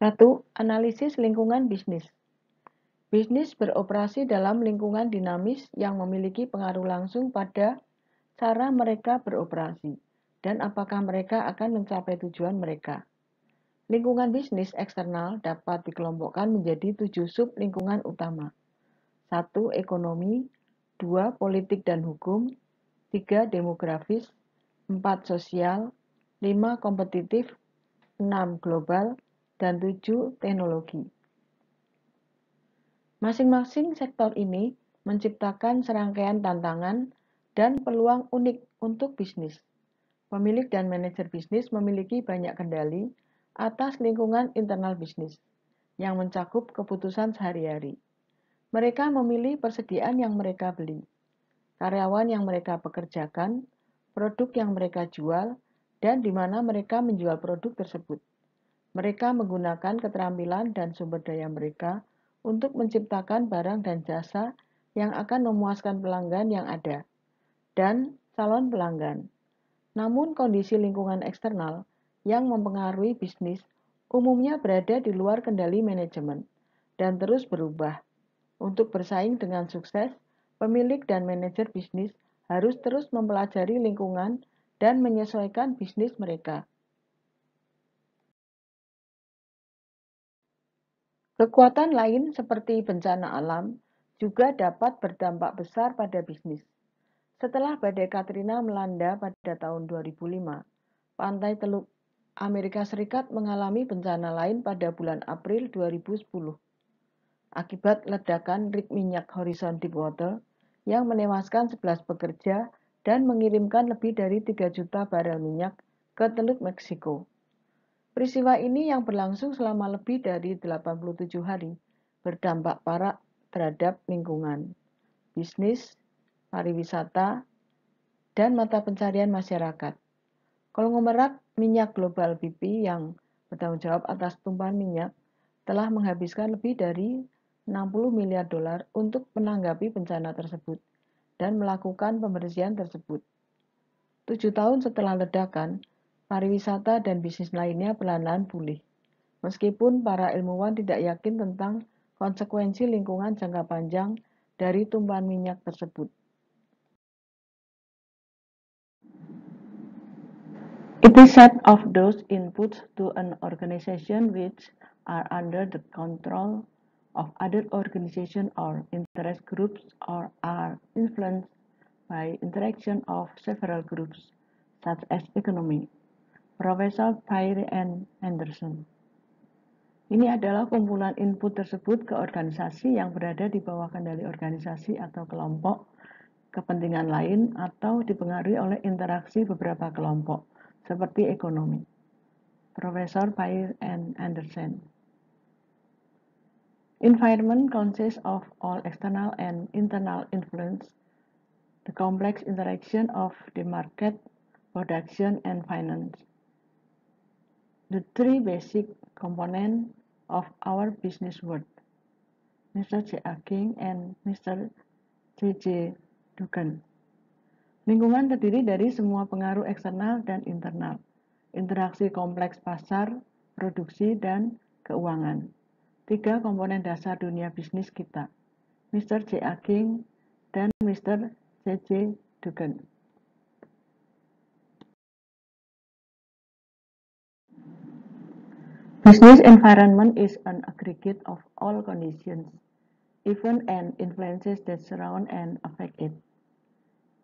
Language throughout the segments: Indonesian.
1. Analisis lingkungan bisnis. Bisnis beroperasi dalam lingkungan dinamis yang memiliki pengaruh langsung pada cara mereka beroperasi dan apakah mereka akan mencapai tujuan mereka. Lingkungan bisnis eksternal dapat dikelompokkan menjadi 7 sub-lingkungan utama. 1. Ekonomi, 2. Politik dan hukum, 3. Demografis, 4. Sosial, 5. Kompetitif, 6. Global, dan 7. Teknologi. Masing-masing sektor ini menciptakan serangkaian tantangan dan peluang unik untuk bisnis. Pemilik dan manajer bisnis memiliki banyak kendali atas lingkungan internal bisnis yang mencakup keputusan sehari-hari. Mereka memilih persediaan yang mereka beli, karyawan yang mereka pekerjakan, produk yang mereka jual, dan di mana mereka menjual produk tersebut. Mereka menggunakan keterampilan dan sumber daya mereka untuk menciptakan barang dan jasa yang akan memuaskan pelanggan yang ada dan calon pelanggan. Namun kondisi lingkungan eksternal yang mempengaruhi bisnis umumnya berada di luar kendali manajemen dan terus berubah. Untuk bersaing dengan sukses, pemilik dan manajer bisnis harus terus mempelajari lingkungan dan menyesuaikan bisnis mereka. Kekuatan lain seperti bencana alam juga dapat berdampak besar pada bisnis. Setelah badai Katrina melanda pada tahun 2005, pantai Teluk Amerika Serikat mengalami bencana lain pada bulan April 2010 akibat ledakan rig minyak Horizon Deepwater yang menewaskan 11 pekerja dan mengirimkan lebih dari 3 juta barel minyak ke Teluk Meksiko. Peristiwa ini yang berlangsung selama lebih dari 87 hari berdampak parah terhadap lingkungan, bisnis, pariwisata, dan mata pencarian masyarakat. Konglomerat minyak global BP yang bertanggung jawab atas tumpahan minyak telah menghabiskan lebih dari 60 miliar dolar untuk menanggapi bencana tersebut dan melakukan pembersihan tersebut. 7 tahun setelah ledakan, pariwisata dan bisnis lainnya perlahan-lahan pulih, meskipun para ilmuwan tidak yakin tentang konsekuensi lingkungan jangka panjang dari tumpahan minyak tersebut. It is said of those inputs to an organization which are under the control of other organizations or interest groups or are influenced by interaction of several groups, such as economy. Profesor Pierre N. Anderson. Ini adalah kumpulan input tersebut ke organisasi yang berada di bawah kendali organisasi atau kelompok kepentingan lain atau dipengaruhi oleh interaksi beberapa kelompok, seperti ekonomi. Profesor Pierre N. Anderson. Environment consists of all external and internal influence, the complex interaction of the market, production, and finance. The three basic components of our business world, Mr. J. A. King and Mr. J. J. Dugan. Lingkungan terdiri dari semua pengaruh eksternal dan internal, interaksi kompleks pasar, produksi, dan keuangan. 3 komponen dasar dunia bisnis kita, Mr. J. A. King dan Mr. J. J. Dugan. Business environment is an aggregate of all conditions, events and influences that surround and affect it.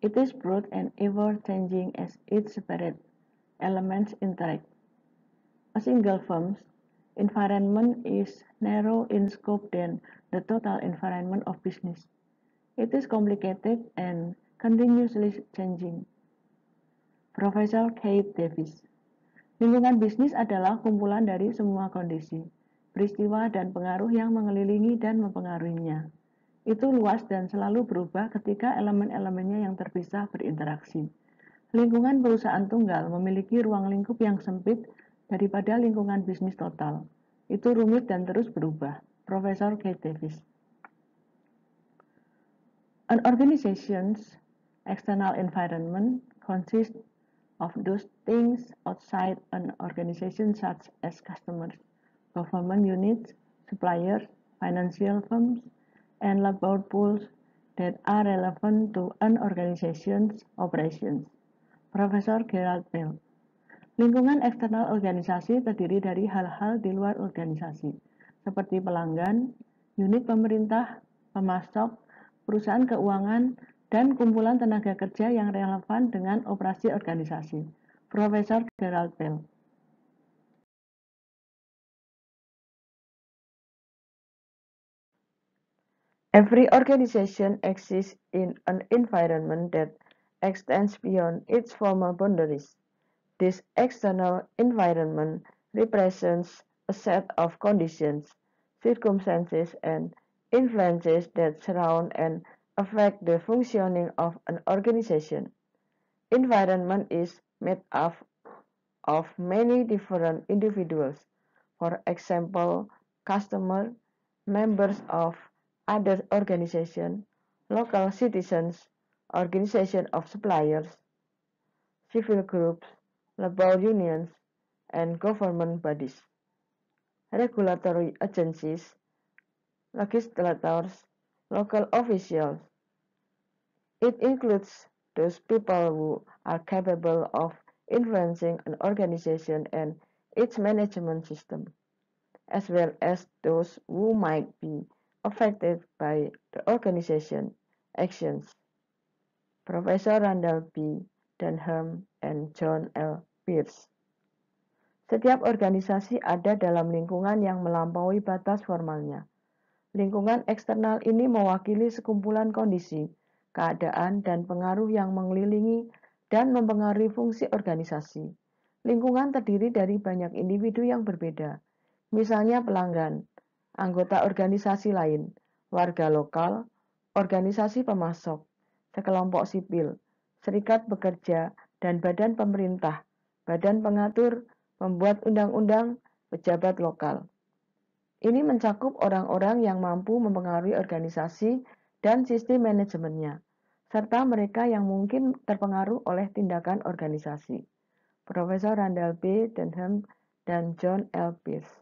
It is broad and ever-changing as its separate elements interact. A single firm's environment is narrow in scope than the total environment of business. It is complicated and continuously changing. Profesor Keith Davis. Lingkungan bisnis adalah kumpulan dari semua kondisi, peristiwa, dan pengaruh yang mengelilingi dan mempengaruhinya. Itu luas dan selalu berubah ketika elemen-elemennya yang terpisah berinteraksi. Lingkungan perusahaan tunggal memiliki ruang lingkup yang sempit daripada lingkungan bisnis total. Itu rumit dan terus berubah. Profesor Keith Davis. An organization's external environment consists of those things outside an organization such as customers, government units, suppliers, financial firms, and labor pools that are relevant to an organization's operations. Profesor Gerald Bell. Lingkungan eksternal organisasi terdiri dari hal-hal di luar organisasi, seperti pelanggan, unit pemerintah, pemasok, perusahaan keuangan, dan kumpulan tenaga kerja yang relevan dengan operasi organisasi. Profesor Gerald Bell. Every organization exists in an environment that extends beyond its formal boundaries. This external environment represents a set of conditions, circumstances, and influences that surround and affect the functioning of an organization. Environment is made up of many different individuals, for example, customers, members of other organizations, local citizens, organization of suppliers, civil groups, labor unions, and government bodies, regulatory agencies, legislators, local officials. It includes those people who are capable of influencing an organization and its management system, as well as those who might be affected by the organization actions. Profesor Randall B. Denham and John L. Pierce. Setiap organisasi ada dalam lingkungan yang melampaui batas formalnya. Lingkungan eksternal ini mewakili sekumpulan kondisi, keadaan, dan pengaruh yang mengelilingi dan mempengaruhi fungsi organisasi. Lingkungan terdiri dari banyak individu yang berbeda, misalnya pelanggan, anggota organisasi lain, warga lokal, organisasi pemasok, sekelompok sipil, serikat pekerja, dan badan pemerintah, badan pengatur, pembuat undang-undang, pejabat lokal. Ini mencakup orang-orang yang mampu mempengaruhi organisasi dan sistem manajemennya, serta mereka yang mungkin terpengaruh oleh tindakan organisasi. Profesor Randall B. Denham dan John L. Pierce.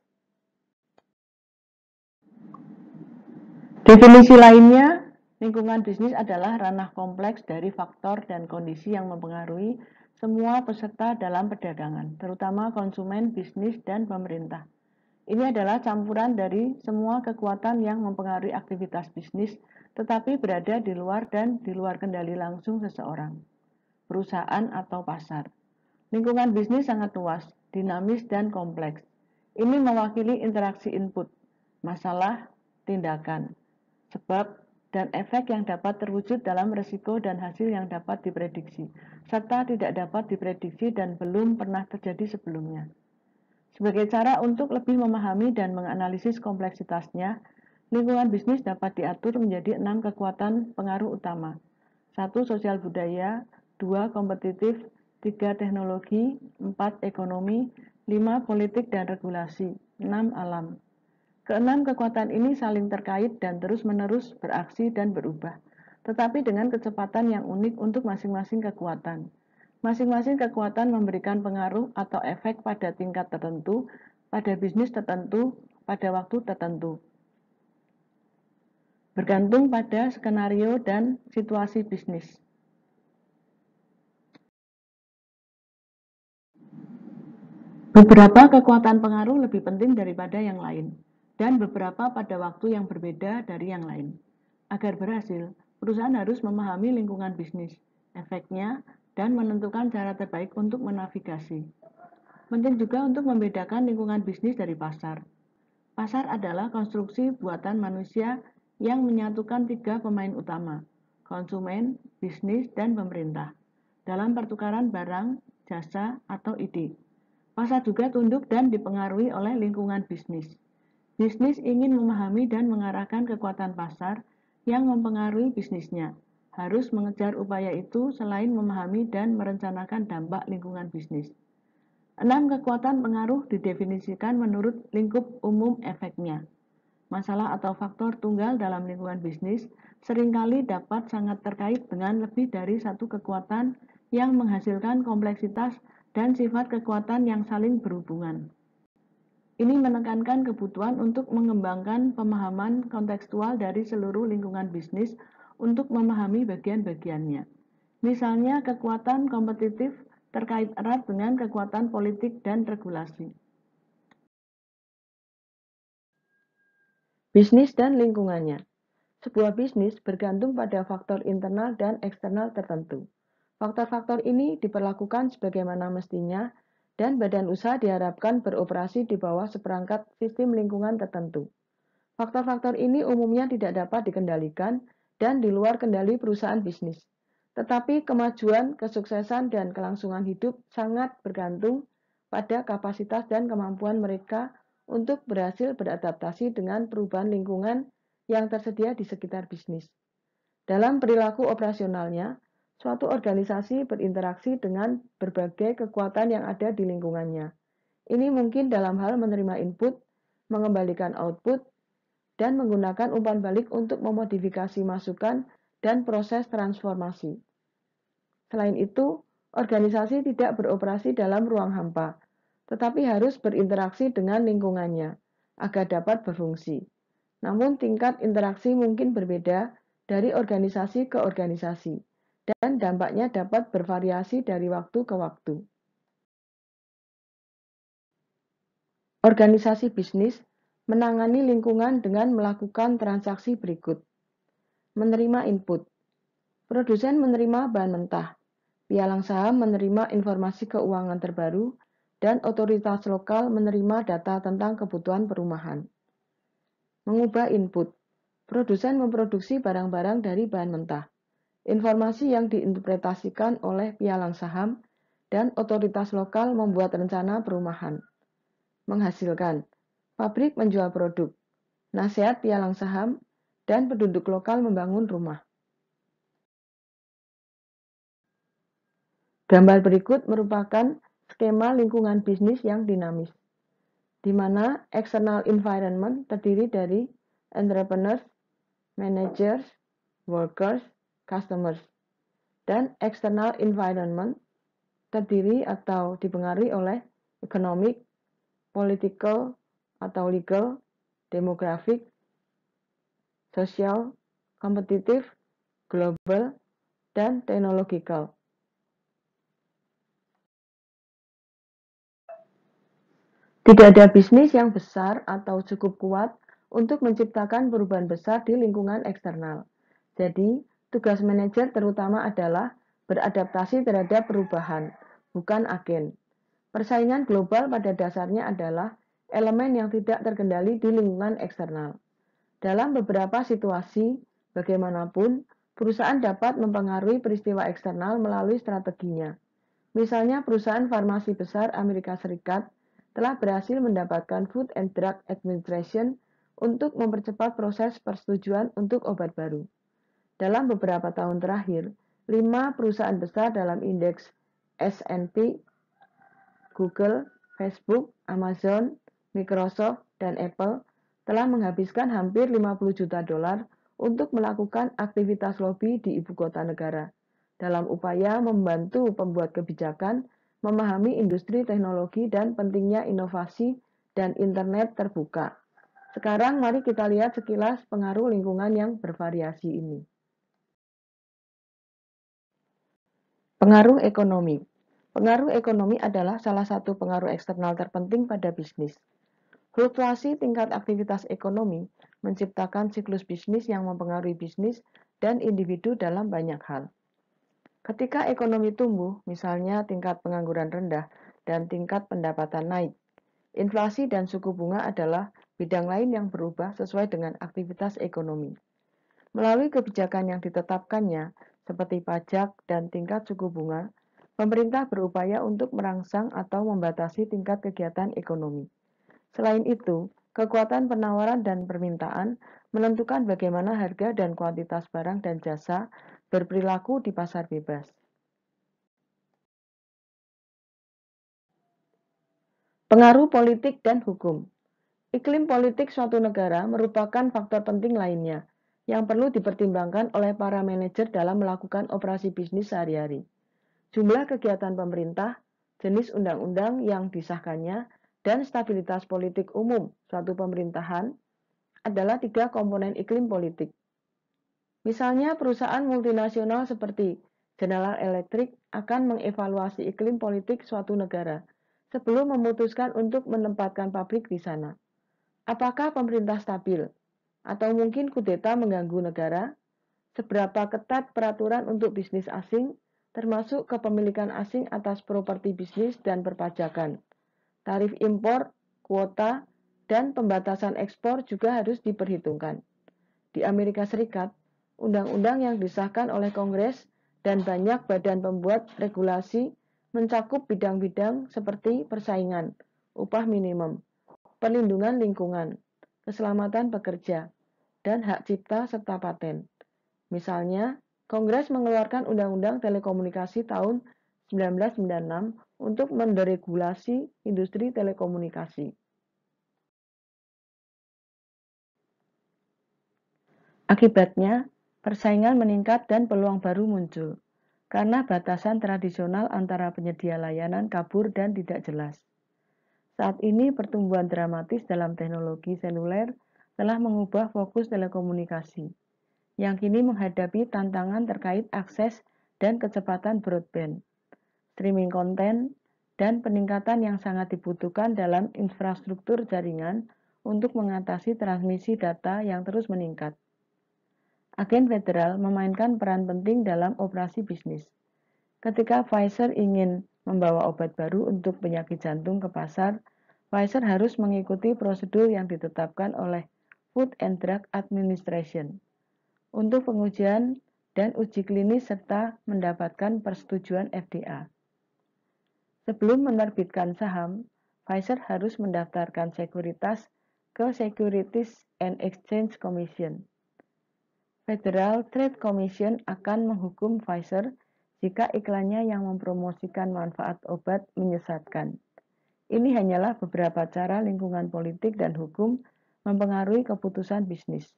Definisi lainnya, lingkungan bisnis adalah ranah kompleks dari faktor dan kondisi yang mempengaruhi semua peserta dalam perdagangan, terutama konsumen, bisnis, dan pemerintah. Ini adalah campuran dari semua kekuatan yang mempengaruhi aktivitas bisnis, tetapi berada di luar dan di luar kendali langsung seseorang, perusahaan, atau pasar. Lingkungan bisnis sangat luas, dinamis, dan kompleks. Ini mewakili interaksi input, masalah, tindakan, sebab, dan efek yang dapat terwujud dalam resiko dan hasil yang dapat diprediksi, serta tidak dapat diprediksi dan belum pernah terjadi sebelumnya. Sebagai cara untuk lebih memahami dan menganalisis kompleksitasnya, lingkungan bisnis dapat diatur menjadi 6 kekuatan pengaruh utama. 1. Sosial budaya, 2. Kompetitif, 3. Teknologi, 4. Ekonomi, 5. Politik dan regulasi, 6. Alam. Keenam kekuatan ini saling terkait dan terus-menerus beraksi dan berubah, tetapi dengan kecepatan yang unik untuk masing-masing kekuatan. Masing-masing kekuatan memberikan pengaruh atau efek pada tingkat tertentu, pada bisnis tertentu, pada waktu tertentu. Bergantung pada skenario dan situasi bisnis. Beberapa kekuatan pengaruh lebih penting daripada yang lain, dan beberapa pada waktu yang berbeda dari yang lain. Agar berhasil, perusahaan harus memahami lingkungan bisnis, efeknya, dan menentukan cara terbaik untuk menavigasi. Penting juga untuk membedakan lingkungan bisnis dari pasar. Pasar adalah konstruksi buatan manusia yang menyatukan 3 pemain utama, konsumen, bisnis, dan pemerintah, dalam pertukaran barang, jasa, atau ide. Pasar juga tunduk dan dipengaruhi oleh lingkungan bisnis. Bisnis ingin memahami dan mengarahkan kekuatan pasar yang mempengaruhi bisnisnya. Harus mengejar upaya itu selain memahami dan merencanakan dampak lingkungan bisnis. 6 kekuatan pengaruh didefinisikan menurut lingkup umum efeknya. Masalah atau faktor tunggal dalam lingkungan bisnis seringkali dapat sangat terkait dengan lebih dari satu kekuatan yang menghasilkan kompleksitas dan sifat kekuatan yang saling berhubungan. Ini menekankan kebutuhan untuk mengembangkan pemahaman kontekstual dari seluruh lingkungan bisnis untuk memahami bagian-bagiannya. Misalnya, kekuatan kompetitif terkait erat dengan kekuatan politik dan regulasi. Bisnis dan lingkungannya. Sebuah bisnis bergantung pada faktor internal dan eksternal tertentu. Faktor-faktor ini diperlakukan sebagaimana mestinya dan badan usaha diharapkan beroperasi di bawah seperangkat sistem lingkungan tertentu. Faktor-faktor ini umumnya tidak dapat dikendalikan dan di luar kendali perusahaan bisnis. Tetapi kemajuan, kesuksesan, dan kelangsungan hidup sangat bergantung pada kapasitas dan kemampuan mereka untuk berhasil beradaptasi dengan perubahan lingkungan yang tersedia di sekitar bisnis. Dalam perilaku operasionalnya, suatu organisasi berinteraksi dengan berbagai kekuatan yang ada di lingkungannya. Ini mungkin dalam hal menerima input, mengembalikan output, dan menggunakan umpan balik untuk memodifikasi masukan dan proses transformasi. Selain itu, organisasi tidak beroperasi dalam ruang hampa, tetapi harus berinteraksi dengan lingkungannya agar dapat berfungsi. Namun tingkat interaksi mungkin berbeda dari organisasi ke organisasi, dan dampaknya dapat bervariasi dari waktu ke waktu. Organisasi bisnis menangani lingkungan dengan melakukan transaksi berikut. Menerima input. Produsen menerima bahan mentah. Pialang saham menerima informasi keuangan terbaru, dan otoritas lokal menerima data tentang kebutuhan perumahan. Mengubah input. Produsen memproduksi barang-barang dari bahan mentah. Informasi yang diinterpretasikan oleh pialang saham dan otoritas lokal membuat rencana perumahan. Menghasilkan. Pabrik menjual produk. Nasihat pialang saham dan penduduk lokal membangun rumah. Gambar berikut merupakan skema lingkungan bisnis yang dinamis, di mana external environment terdiri dari entrepreneurs, managers, workers, customers, dan external environment terdiri atau dipengaruhi oleh economic, political atau legal, demographic, social, competitive, global, dan technological. Tidak ada bisnis yang besar atau cukup kuat untuk menciptakan perubahan besar di lingkungan eksternal. Jadi, tugas manajer terutama adalah beradaptasi terhadap perubahan, bukan agen. Persaingan global pada dasarnya adalah elemen yang tidak terkendali di lingkungan eksternal. Dalam beberapa situasi, bagaimanapun, perusahaan dapat mempengaruhi peristiwa eksternal melalui strateginya. Misalnya, perusahaan farmasi besar Amerika Serikat telah berhasil mendapatkan Food and Drug Administration untuk mempercepat proses persetujuan untuk obat baru. Dalam beberapa tahun terakhir, 5 perusahaan besar dalam indeks S&P, Google, Facebook, Amazon, Microsoft, dan Apple telah menghabiskan hampir 50 juta dolar untuk melakukan aktivitas lobi di ibu kota negara dalam upaya membantu pembuat kebijakan memahami industri teknologi dan pentingnya inovasi dan internet terbuka. Sekarang mari kita lihat sekilas pengaruh lingkungan yang bervariasi ini. Pengaruh ekonomi. Pengaruh ekonomi adalah salah satu pengaruh eksternal terpenting pada bisnis. Fluktuasi tingkat aktivitas ekonomi menciptakan siklus bisnis yang mempengaruhi bisnis dan individu dalam banyak hal. Ketika ekonomi tumbuh, misalnya tingkat pengangguran rendah dan tingkat pendapatan naik, inflasi dan suku bunga adalah bidang lain yang berubah sesuai dengan aktivitas ekonomi. Melalui kebijakan yang ditetapkannya, seperti pajak dan tingkat suku bunga, pemerintah berupaya untuk merangsang atau membatasi tingkat kegiatan ekonomi. Selain itu, kekuatan penawaran dan permintaan menentukan bagaimana harga dan kuantitas barang dan jasa berperilaku di pasar bebas. Pengaruh politik dan hukum. Iklim politik suatu negara merupakan faktor penting lainnya yang perlu dipertimbangkan oleh para manajer dalam melakukan operasi bisnis sehari-hari. Jumlah kegiatan pemerintah, jenis undang-undang yang disahkannya, dan stabilitas politik umum suatu pemerintahan adalah 3 komponen iklim politik. Misalnya perusahaan multinasional seperti General Electric akan mengevaluasi iklim politik suatu negara sebelum memutuskan untuk menempatkan pabrik di sana. Apakah pemerintah stabil? Atau mungkin kudeta mengganggu negara? Seberapa ketat peraturan untuk bisnis asing, termasuk kepemilikan asing atas properti bisnis dan perpajakan? Tarif impor, kuota, dan pembatasan ekspor juga harus diperhitungkan. Di Amerika Serikat, undang-undang yang disahkan oleh Kongres dan banyak badan pembuat regulasi mencakup bidang-bidang seperti persaingan, upah minimum, perlindungan lingkungan, keselamatan pekerja, dan hak cipta serta paten. Misalnya, Kongres mengeluarkan Undang-Undang Telekomunikasi tahun 1996 untuk menderegulasi industri telekomunikasi. Akibatnya, persaingan meningkat dan peluang baru muncul, karena batasan tradisional antara penyedia layanan kabur dan tidak jelas. Saat ini pertumbuhan dramatis dalam teknologi seluler telah mengubah fokus telekomunikasi, yang kini menghadapi tantangan terkait akses dan kecepatan broadband, streaming konten, dan peningkatan yang sangat dibutuhkan dalam infrastruktur jaringan untuk mengatasi transmisi data yang terus meningkat. Agen federal memainkan peran penting dalam operasi bisnis. Ketika Pfizer ingin membawa obat baru untuk penyakit jantung ke pasar, Pfizer harus mengikuti prosedur yang ditetapkan oleh Food and Drug Administration untuk pengujian dan uji klinis serta mendapatkan persetujuan FDA. Sebelum menerbitkan saham, Pfizer harus mendaftarkan sekuritas ke Securities and Exchange Commission. Federal Trade Commission akan menghukum Pfizer jika iklannya yang mempromosikan manfaat obat menyesatkan. Ini hanyalah beberapa cara lingkungan politik dan hukum mempengaruhi keputusan bisnis.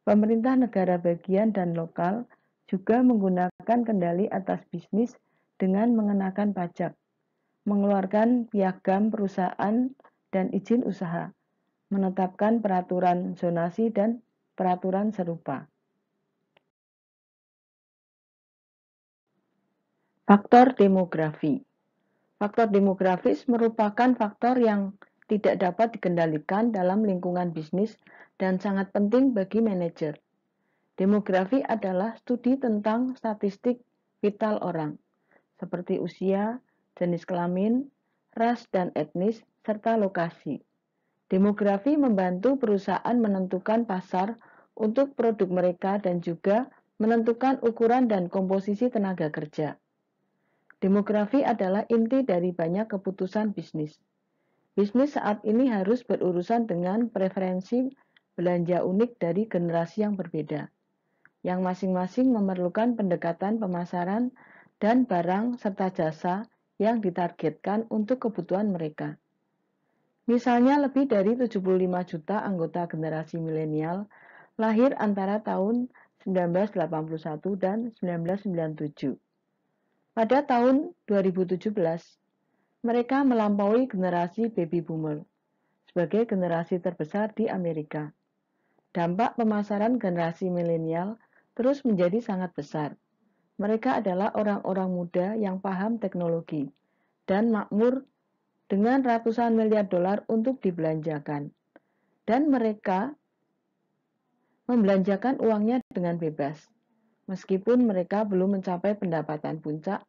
Pemerintah negara bagian dan lokal juga menggunakan kendali atas bisnis dengan mengenakan pajak, mengeluarkan piagam perusahaan dan izin usaha, menetapkan peraturan zonasi dan peraturan serupa. Faktor demografi. Faktor demografis merupakan faktor yang tidak dapat dikendalikan dalam lingkungan bisnis dan sangat penting bagi manajer. Demografi adalah studi tentang statistik vital orang, seperti usia, jenis kelamin, ras dan etnis, serta lokasi. Demografi membantu perusahaan menentukan pasar untuk produk mereka dan juga menentukan ukuran dan komposisi tenaga kerja. Demografi adalah inti dari banyak keputusan bisnis. Bisnis saat ini harus berurusan dengan preferensi belanja unik dari generasi yang berbeda, yang masing-masing memerlukan pendekatan pemasaran dan barang serta jasa yang ditargetkan untuk kebutuhan mereka. Misalnya lebih dari 75 juta anggota generasi milenial lahir antara tahun 1981 dan 1997. Pada tahun 2017, mereka melampaui generasi baby boomer sebagai generasi terbesar di Amerika. Dampak pemasaran generasi milenial terus menjadi sangat besar. Mereka adalah orang-orang muda yang paham teknologi dan makmur dengan ratusan miliar dolar untuk dibelanjakan. Dan mereka membelanjakan uangnya dengan bebas, meskipun mereka belum mencapai pendapatan puncak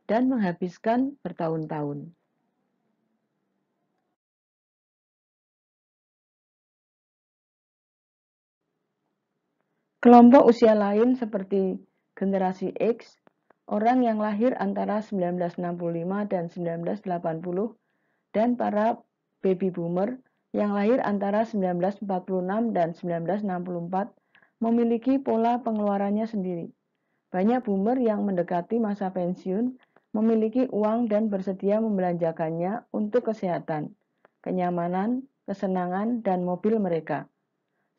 dan menghabiskan bertahun-tahun. Kelompok usia lain seperti generasi X, orang yang lahir antara 1965 dan 1980, dan para baby boomer yang lahir antara 1946 dan 1964 memiliki pola pengeluarannya sendiri. Banyak boomer yang mendekati masa pensiun memiliki uang dan bersedia membelanjakannya untuk kesehatan, kenyamanan, kesenangan, dan mobil mereka.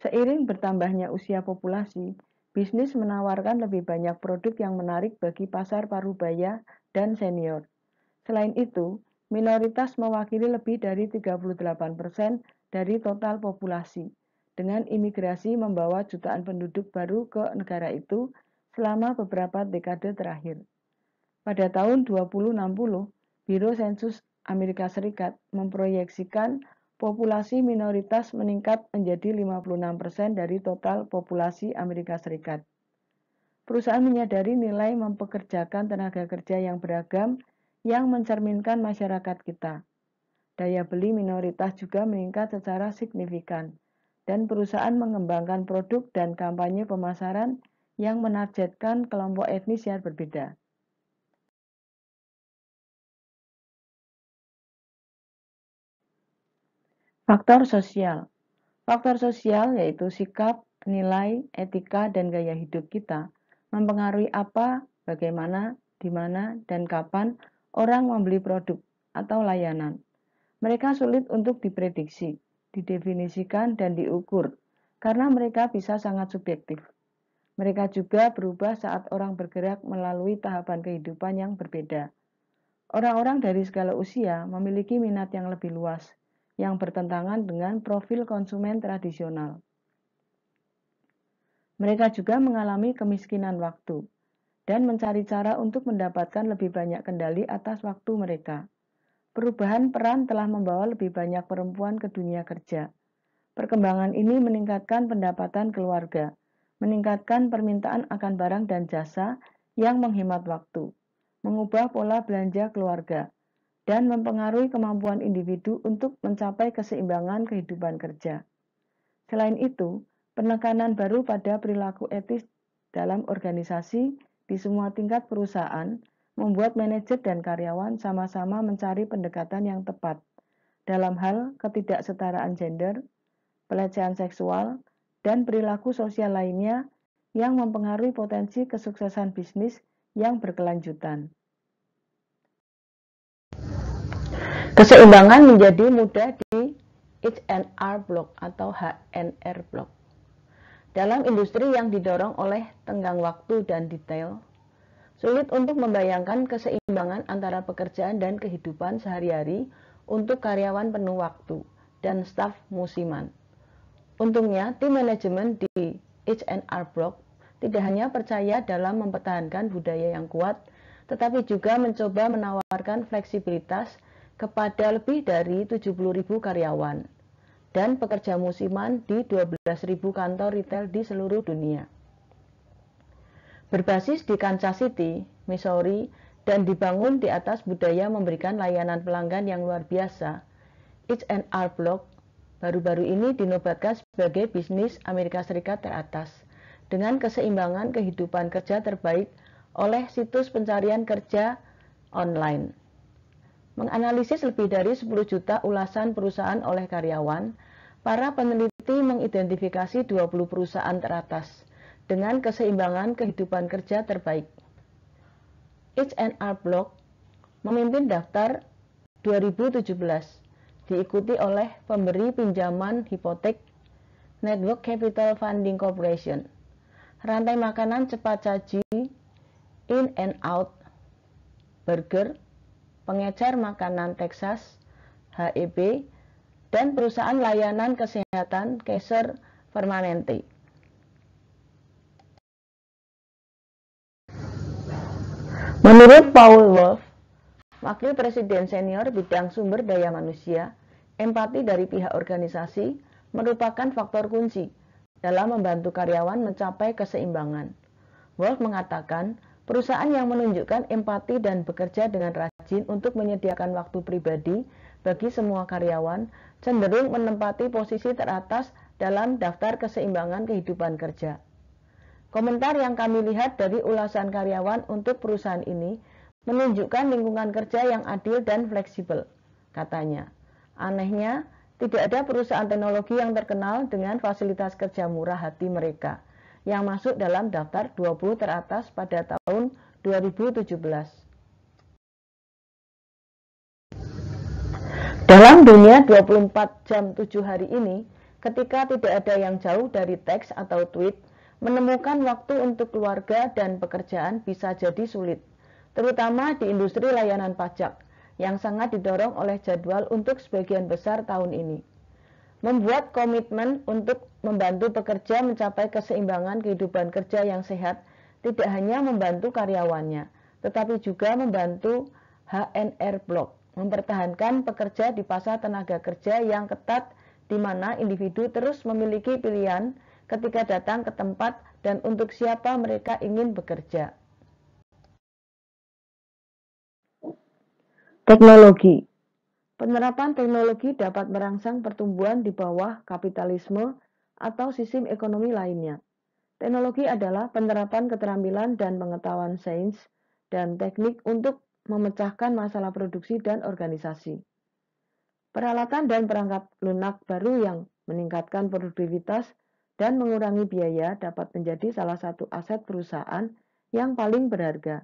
Seiring bertambahnya usia populasi, bisnis menawarkan lebih banyak produk yang menarik bagi pasar parubaya dan senior. Selain itu, minoritas mewakili lebih dari 38% dari total populasi, dengan imigrasi membawa jutaan penduduk baru ke negara itu selama beberapa dekade terakhir. Pada tahun 2060, Biro Sensus Amerika Serikat memproyeksikan populasi minoritas meningkat menjadi 56% dari total populasi Amerika Serikat. Perusahaan menyadari nilai mempekerjakan tenaga kerja yang beragam yang mencerminkan masyarakat kita. Daya beli minoritas juga meningkat secara signifikan, dan perusahaan mengembangkan produk dan kampanye pemasaran yang menargetkan kelompok etnis yang berbeda. Faktor sosial. Faktor sosial yaitu sikap, nilai, etika, dan gaya hidup kita mempengaruhi apa, bagaimana, di mana, dan kapan orang membeli produk atau layanan. Mereka sulit untuk diprediksi, didefinisikan, dan diukur karena mereka bisa sangat subjektif. Mereka juga berubah saat orang bergerak melalui tahapan kehidupan yang berbeda. Orang-orang dari segala usia memiliki minat yang lebih luas, yang bertentangan dengan profil konsumen tradisional. Mereka juga mengalami kemiskinan waktu dan mencari cara untuk mendapatkan lebih banyak kendali atas waktu mereka. Perubahan peran telah membawa lebih banyak perempuan ke dunia kerja. Perkembangan ini meningkatkan pendapatan keluarga, meningkatkan permintaan akan barang dan jasa yang menghemat waktu, mengubah pola belanja keluarga, dan mempengaruhi kemampuan individu untuk mencapai keseimbangan kehidupan kerja. Selain itu, penekanan baru pada perilaku etis dalam organisasi di semua tingkat perusahaan membuat manajer dan karyawan sama-sama mencari pendekatan yang tepat dalam hal ketidaksetaraan gender, pelecehan seksual, dan perilaku sosial lainnya yang mempengaruhi potensi kesuksesan bisnis yang berkelanjutan. Keseimbangan menjadi mudah di H&R Block atau HNR Block. Dalam industri yang didorong oleh tenggang waktu dan detail, sulit untuk membayangkan keseimbangan antara pekerjaan dan kehidupan sehari-hari untuk karyawan penuh waktu dan staf musiman. Untungnya, tim manajemen di H&R Block tidak hanya percaya dalam mempertahankan budaya yang kuat, tetapi juga mencoba menawarkan fleksibilitas kepada lebih dari 70.000 karyawan dan pekerja musiman di 12.000 kantor retail di seluruh dunia. Berbasis di Kansas City, Missouri, dan dibangun di atas budaya memberikan layanan pelanggan yang luar biasa, H&R Block baru-baru ini dinobatkan sebagai bisnis Amerika Serikat teratas dengan keseimbangan kehidupan kerja terbaik oleh situs pencarian kerja online. Menganalisis lebih dari 10 juta ulasan perusahaan oleh karyawan, para peneliti mengidentifikasi 20 perusahaan teratas dengan keseimbangan kehidupan kerja terbaik. H&R Block memimpin daftar 2017, diikuti oleh pemberi pinjaman hipotek Network Capital Funding Corporation, rantai makanan cepat saji In-N-Out Burger, pengecer makanan Texas, HEB, dan perusahaan layanan kesehatan Kaiser Permanente. Menurut Paul Wolf, Wakil Presiden Senior Bidang Sumber Daya Manusia, empati dari pihak organisasi merupakan faktor kunci dalam membantu karyawan mencapai keseimbangan. Wolf mengatakan, perusahaan yang menunjukkan empati dan bekerja dengan rajin untuk menyediakan waktu pribadi bagi semua karyawan cenderung menempati posisi teratas dalam daftar keseimbangan kehidupan kerja. Komentar yang kami lihat dari ulasan karyawan untuk perusahaan ini menunjukkan lingkungan kerja yang adil dan fleksibel, katanya. Anehnya, tidak ada perusahaan teknologi yang terkenal dengan fasilitas kerja murah hati mereka yang masuk dalam daftar 20 teratas pada tahun 2017. Dalam dunia 24 jam 7 hari ini, ketika tidak ada yang jauh dari teks atau tweet, menemukan waktu untuk keluarga dan pekerjaan bisa jadi sulit, terutama di industri layanan pajak yang sangat didorong oleh jadwal untuk sebagian besar tahun ini. Membuat komitmen untuk membantu pekerja mencapai keseimbangan kehidupan kerja yang sehat tidak hanya membantu karyawannya, tetapi juga membantu HNR Block mempertahankan pekerja di pasar tenaga kerja yang ketat di mana individu terus memiliki pilihan ketika datang ke tempat dan untuk siapa mereka ingin bekerja. Teknologi. Penerapan teknologi dapat merangsang pertumbuhan di bawah kapitalisme atau sistem ekonomi lainnya. Teknologi adalah penerapan keterampilan dan pengetahuan sains dan teknik untuk memecahkan masalah produksi dan organisasi. Peralatan dan perangkat lunak baru yang meningkatkan produktivitas dan mengurangi biaya dapat menjadi salah satu aset perusahaan yang paling berharga.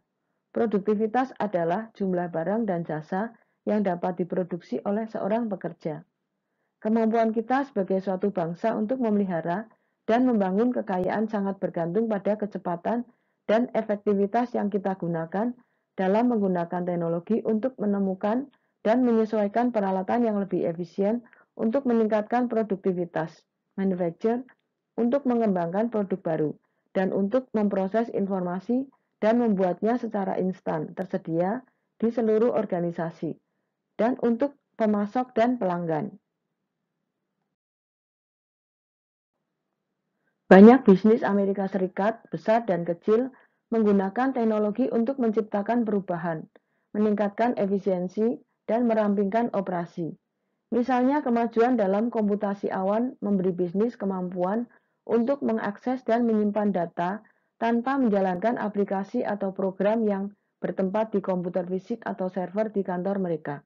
Produktivitas adalah jumlah barang dan jasa yang dapat diproduksi oleh seorang pekerja. Kemampuan kita sebagai suatu bangsa untuk memelihara dan membangun kekayaan sangat bergantung pada kecepatan dan efektivitas yang kita gunakan dalam menggunakan teknologi untuk menemukan dan menyesuaikan peralatan yang lebih efisien untuk meningkatkan produktivitas, manufacture, untuk mengembangkan produk baru, dan untuk memproses informasi dan membuatnya secara instan tersedia di seluruh organisasi, dan untuk pemasok dan pelanggan. Banyak bisnis Amerika Serikat, besar dan kecil, menggunakan teknologi untuk menciptakan perubahan, meningkatkan efisiensi, dan merampingkan operasi. Misalnya, kemajuan dalam komputasi awan memberi bisnis kemampuan untuk mengakses dan menyimpan data tanpa menjalankan aplikasi atau program yang bertempat di komputer fisik atau server di kantor mereka.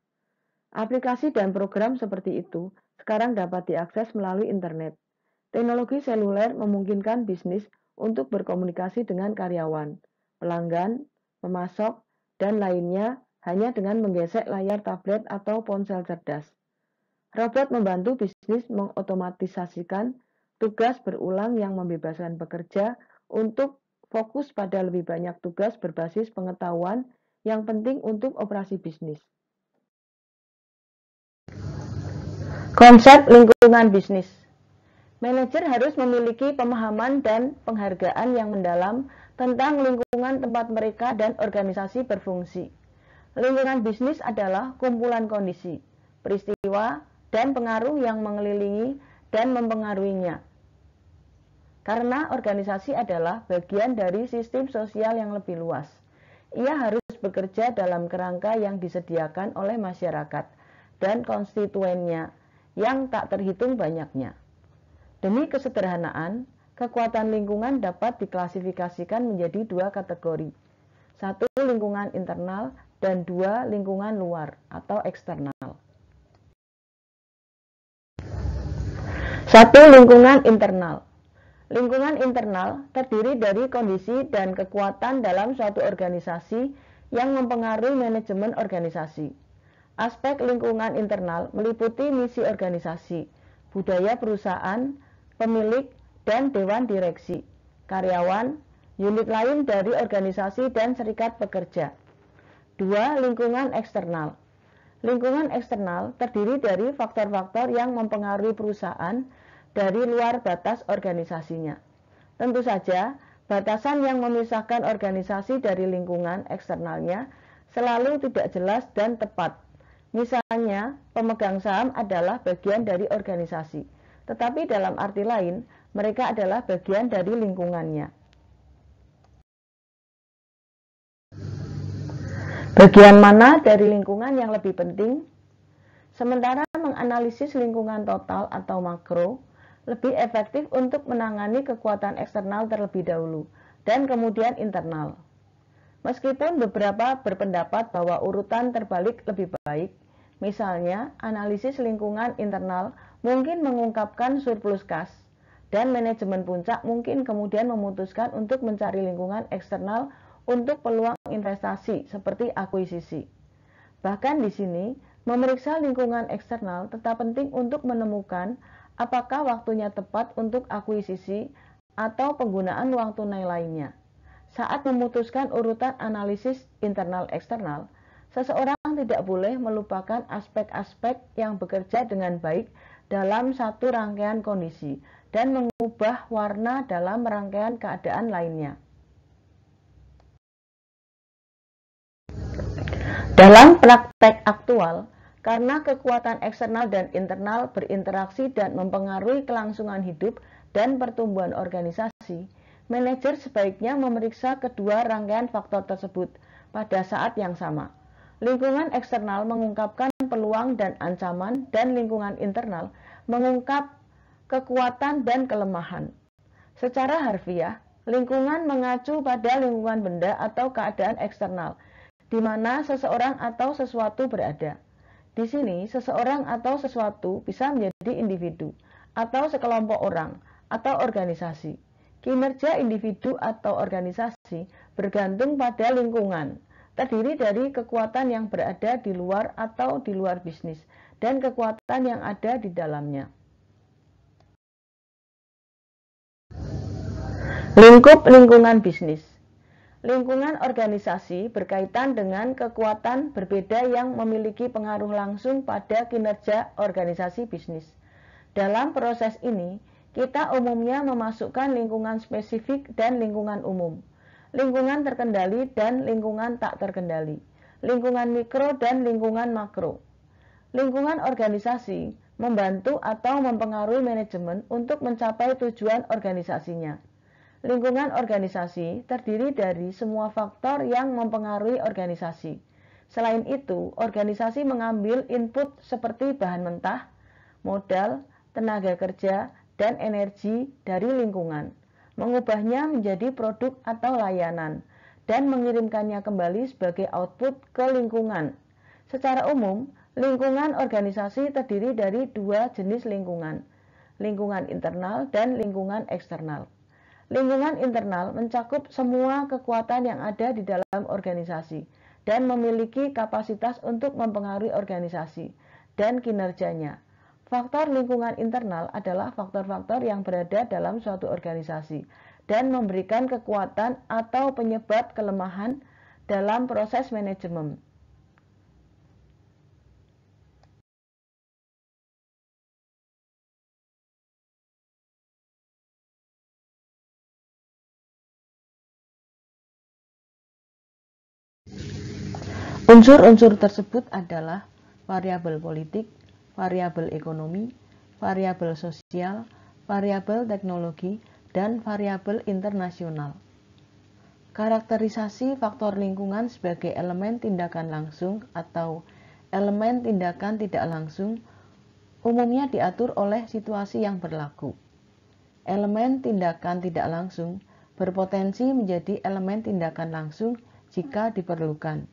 Aplikasi dan program seperti itu sekarang dapat diakses melalui internet. Teknologi seluler memungkinkan bisnis untuk berkomunikasi dengan karyawan, pelanggan, pemasok, dan lainnya hanya dengan menggesek layar tablet atau ponsel cerdas. Robot membantu bisnis mengotomatisasikan tugas berulang yang membebaskan pekerja untuk fokus pada lebih banyak tugas berbasis pengetahuan yang penting untuk operasi bisnis. Konsep lingkungan bisnis. Manajer harus memiliki pemahaman dan penghargaan yang mendalam tentang lingkungan tempat mereka dan organisasi berfungsi. Lingkungan bisnis adalah kumpulan kondisi, peristiwa, dan pengaruh yang mengelilingi dan mempengaruhinya. Karena organisasi adalah bagian dari sistem sosial yang lebih luas, ia harus bekerja dalam kerangka yang disediakan oleh masyarakat dan konstituennya yang tak terhitung banyaknya. Demi kesederhanaan, kekuatan lingkungan dapat diklasifikasikan menjadi dua kategori. Satu, lingkungan internal, dan dua, lingkungan luar atau eksternal. Satu, lingkungan internal. Lingkungan internal terdiri dari kondisi dan kekuatan dalam suatu organisasi yang mempengaruhi manajemen organisasi. Aspek lingkungan internal meliputi misi organisasi, budaya perusahaan, pemilik, dan dewan direksi, karyawan, unit lain dari organisasi dan serikat pekerja. Dua, lingkungan eksternal. Lingkungan eksternal terdiri dari faktor-faktor yang mempengaruhi perusahaan dari luar batas organisasinya. Tentu saja, batasan yang memisahkan organisasi dari lingkungan eksternalnya selalu tidak jelas dan tepat. Misalnya, pemegang saham adalah bagian dari organisasi, tetapi dalam arti lain, mereka adalah bagian dari lingkungannya. Bagian mana dari lingkungan yang lebih penting? Sementara menganalisis lingkungan total atau makro, lebih efektif untuk menangani kekuatan eksternal terlebih dahulu, dan kemudian internal. Meskipun beberapa berpendapat bahwa urutan terbalik lebih baik, misalnya analisis lingkungan internal mungkin mengungkapkan surplus kas, dan manajemen puncak mungkin kemudian memutuskan untuk mencari lingkungan eksternal untuk peluang investasi seperti akuisisi. Bahkan di sini, memeriksa lingkungan eksternal tetap penting untuk menemukan apakah waktunya tepat untuk akuisisi atau penggunaan uang tunai lainnya. Saat memutuskan urutan analisis internal eksternal, seseorang tidak boleh melupakan aspek-aspek yang bekerja dengan baik dalam satu rangkaian kondisi dan mengubah warna dalam rangkaian keadaan lainnya. Dalam praktek aktual, karena kekuatan eksternal dan internal berinteraksi dan mempengaruhi kelangsungan hidup dan pertumbuhan organisasi, manajer sebaiknya memeriksa kedua rangkaian faktor tersebut pada saat yang sama. Lingkungan eksternal mengungkapkan peluang dan ancaman, dan lingkungan internal mengungkap kekuatan dan kelemahan. Secara harfiah, lingkungan mengacu pada lingkungan benda atau keadaan eksternal, di mana seseorang atau sesuatu berada. Di sini, seseorang atau sesuatu bisa menjadi individu, atau sekelompok orang, atau organisasi. Kinerja individu atau organisasi bergantung pada lingkungan, terdiri dari kekuatan yang berada di luar atau di luar bisnis, dan kekuatan yang ada di dalamnya. Lingkup lingkungan bisnis. Lingkungan organisasi berkaitan dengan kekuatan berbeda yang memiliki pengaruh langsung pada kinerja organisasi bisnis. Dalam proses ini, kita umumnya memasukkan lingkungan spesifik dan lingkungan umum, lingkungan terkendali dan lingkungan tak terkendali, lingkungan mikro dan lingkungan makro. Lingkungan organisasi membantu atau mempengaruhi manajemen untuk mencapai tujuan organisasinya. Lingkungan organisasi terdiri dari semua faktor yang mempengaruhi organisasi. Selain itu, organisasi mengambil input seperti bahan mentah, modal, tenaga kerja, dan energi dari lingkungan, mengubahnya menjadi produk atau layanan, dan mengirimkannya kembali sebagai output ke lingkungan. Secara umum, lingkungan organisasi terdiri dari dua jenis lingkungan, lingkungan internal dan lingkungan eksternal. Lingkungan internal mencakup semua kekuatan yang ada di dalam organisasi dan memiliki kapasitas untuk mempengaruhi organisasi dan kinerjanya. Faktor lingkungan internal adalah faktor-faktor yang berada dalam suatu organisasi dan memberikan kekuatan atau penyebab kelemahan dalam proses manajemen. Unsur-unsur tersebut adalah variabel politik, variabel ekonomi, variabel sosial, variabel teknologi, dan variabel internasional. Karakterisasi faktor lingkungan sebagai elemen tindakan langsung atau elemen tindakan tidak langsung umumnya diatur oleh situasi yang berlaku. Elemen tindakan tidak langsung berpotensi menjadi elemen tindakan langsung jika diperlukan.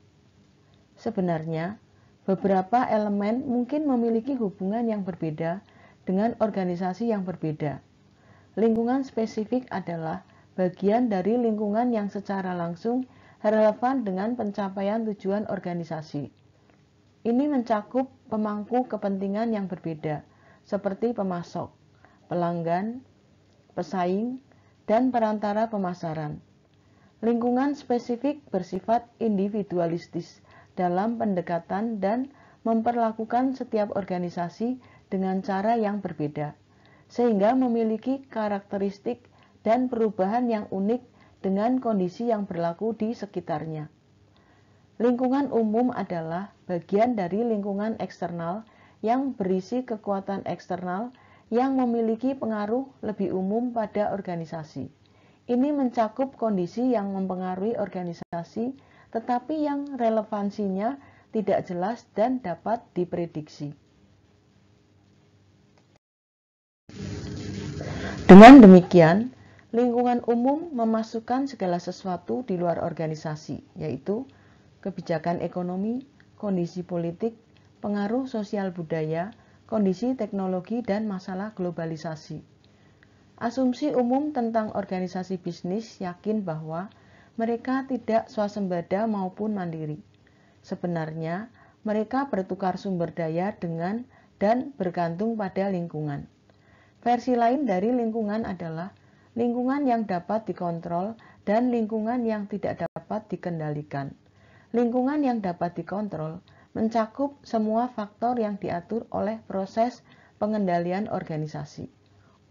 Sebenarnya, beberapa elemen mungkin memiliki hubungan yang berbeda dengan organisasi yang berbeda. Lingkungan spesifik adalah bagian dari lingkungan yang secara langsung relevan dengan pencapaian tujuan organisasi. Ini mencakup pemangku kepentingan yang berbeda, seperti pemasok, pelanggan, pesaing, dan perantara pemasaran. Lingkungan spesifik bersifat individualistis dalam pendekatan dan memperlakukan setiap organisasi dengan cara yang berbeda, sehingga memiliki karakteristik dan perubahan yang unik dengan kondisi yang berlaku di sekitarnya. Lingkungan umum adalah bagian dari lingkungan eksternal yang berisi kekuatan eksternal yang memiliki pengaruh lebih umum pada organisasi. Ini mencakup kondisi yang mempengaruhi organisasi tetapi yang relevansinya tidak jelas dan dapat diprediksi. Dengan demikian, lingkungan umum memasukkan segala sesuatu di luar organisasi, yaitu kebijakan ekonomi, kondisi politik, pengaruh sosial budaya, kondisi teknologi, dan masalah globalisasi. Asumsi umum tentang organisasi bisnis yakin bahwa mereka tidak swasembada maupun mandiri. Sebenarnya, mereka bertukar sumber daya dengan dan bergantung pada lingkungan. Versi lain dari lingkungan adalah lingkungan yang dapat dikontrol dan lingkungan yang tidak dapat dikendalikan. Lingkungan yang dapat dikontrol mencakup semua faktor yang diatur oleh proses pengendalian organisasi.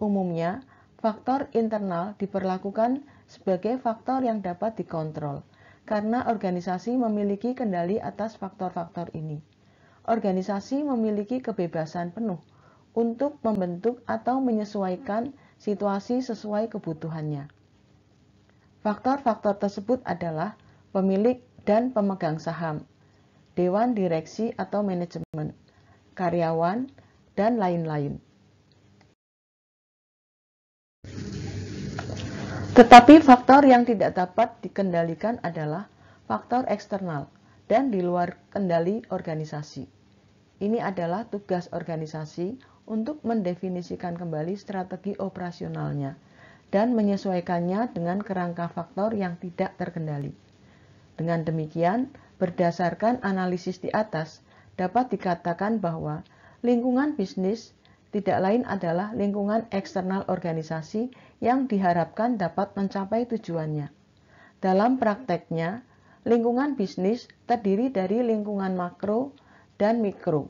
Umumnya, faktor internal diperlakukan sebagai faktor yang dapat dikontrol, karena organisasi memiliki kendali atas faktor-faktor ini. Organisasi memiliki kebebasan penuh untuk membentuk atau menyesuaikan situasi sesuai kebutuhannya. Faktor-faktor tersebut adalah pemilik dan pemegang saham, dewan direksi atau manajemen, karyawan, dan lain-lain. Tetapi faktor yang tidak dapat dikendalikan adalah faktor eksternal dan di luar kendali organisasi. Ini adalah tugas organisasi untuk mendefinisikan kembali strategi operasionalnya dan menyesuaikannya dengan kerangka faktor yang tidak terkendali. Dengan demikian, berdasarkan analisis di atas, dapat dikatakan bahwa lingkungan bisnis tidak lain adalah lingkungan eksternal organisasi yang diharapkan dapat mencapai tujuannya. Dalam prakteknya, lingkungan bisnis terdiri dari lingkungan makro dan mikro.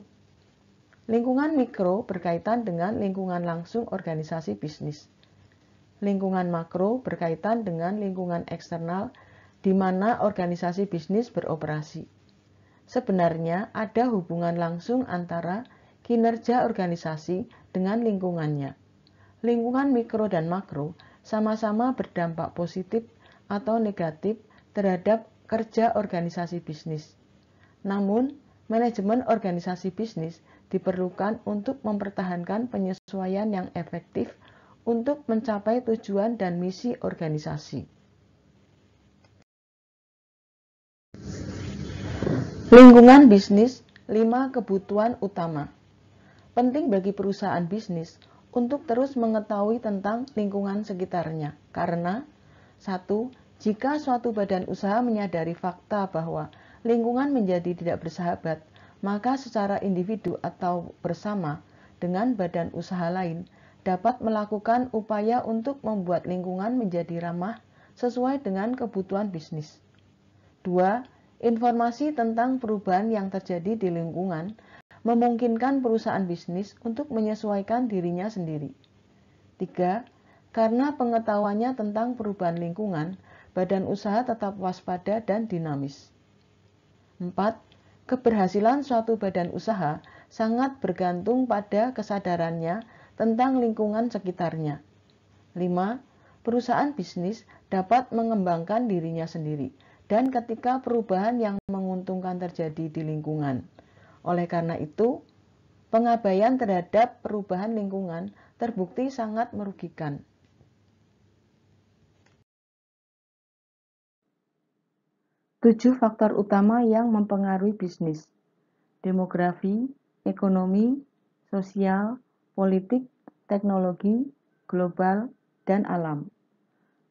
Lingkungan mikro berkaitan dengan lingkungan langsung organisasi bisnis. Lingkungan makro berkaitan dengan lingkungan eksternal di mana organisasi bisnis beroperasi. Sebenarnya ada hubungan langsung antara kinerja organisasi dengan lingkungannya. Lingkungan mikro dan makro sama-sama berdampak positif atau negatif terhadap kerja organisasi bisnis. Namun, manajemen organisasi bisnis diperlukan untuk mempertahankan penyesuaian yang efektif untuk mencapai tujuan dan misi organisasi. Lingkungan bisnis, 5 kebutuhan utama. Penting bagi perusahaan bisnis untuk terus mengetahui tentang lingkungan sekitarnya, karena 1. Jika suatu badan usaha menyadari fakta bahwa lingkungan menjadi tidak bersahabat, maka secara individu atau bersama dengan badan usaha lain dapat melakukan upaya untuk membuat lingkungan menjadi ramah sesuai dengan kebutuhan bisnis. 2. Informasi tentang perubahan yang terjadi di lingkungan memungkinkan perusahaan bisnis untuk menyesuaikan dirinya sendiri. 3. Karena pengetahuannya tentang perubahan lingkungan, badan usaha tetap waspada dan dinamis. 4. Keberhasilan suatu badan usaha sangat bergantung pada kesadarannya tentang lingkungan sekitarnya. 5. Perusahaan bisnis dapat mengembangkan dirinya sendiri dan ketika perubahan yang menguntungkan terjadi di lingkungan. Oleh karena itu, pengabaian terhadap perubahan lingkungan terbukti sangat merugikan. 7 faktor utama yang mempengaruhi bisnis: demografi, ekonomi, sosial, politik, teknologi, global, dan alam.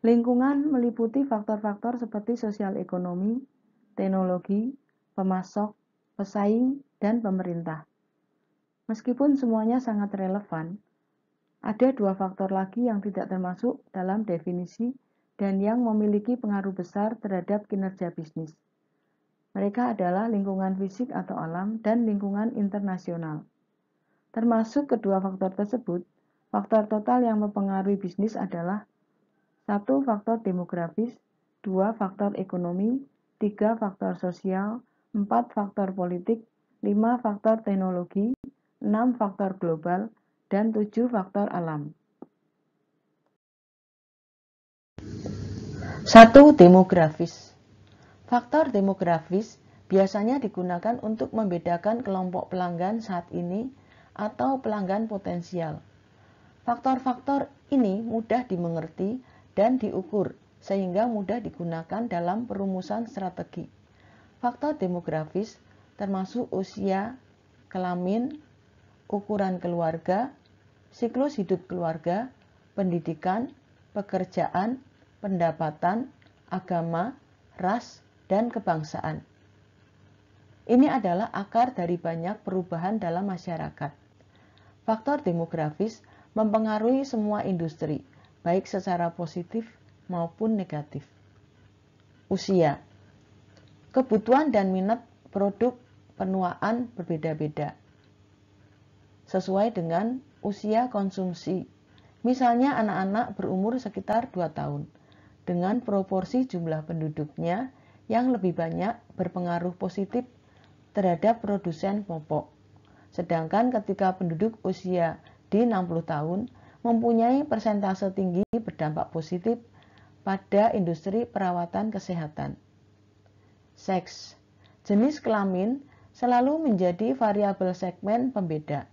Lingkungan meliputi faktor-faktor seperti sosial ekonomi, teknologi, pemasok, pesaing, dan pemerintah. Meskipun semuanya sangat relevan, ada 2 faktor lagi yang tidak termasuk dalam definisi dan yang memiliki pengaruh besar terhadap kinerja bisnis. Mereka adalah lingkungan fisik atau alam dan lingkungan internasional. Termasuk kedua faktor tersebut, faktor total yang mempengaruhi bisnis adalah 1. Faktor demografis, 2. Faktor ekonomi, 3. Faktor sosial, 4. Faktor politik, 5. Faktor teknologi, 6. Faktor global, dan 7. Faktor alam. 1. Demografis. Faktor demografis biasanya digunakan untuk membedakan kelompok pelanggan saat ini atau pelanggan potensial. Faktor-faktor ini mudah dimengerti dan diukur sehingga mudah digunakan dalam perumusan strategi. Faktor demografis termasuk usia, kelamin, ukuran keluarga, siklus hidup keluarga, pendidikan, pekerjaan, pendapatan, agama, ras, dan kebangsaan. Ini adalah akar dari banyak perubahan dalam masyarakat. Faktor demografis mempengaruhi semua industri, baik secara positif maupun negatif. Usia, kebutuhan dan minat produk penuaan berbeda-beda sesuai dengan usia konsumsi. Misalnya anak-anak berumur sekitar 2 tahun dengan proporsi jumlah penduduknya yang lebih banyak berpengaruh positif terhadap produsen popok. Sedangkan ketika penduduk usia di 60 tahun mempunyai persentase tinggi berdampak positif pada industri perawatan kesehatan. Seks, jenis kelamin selalu menjadi variabel segmen pembeda.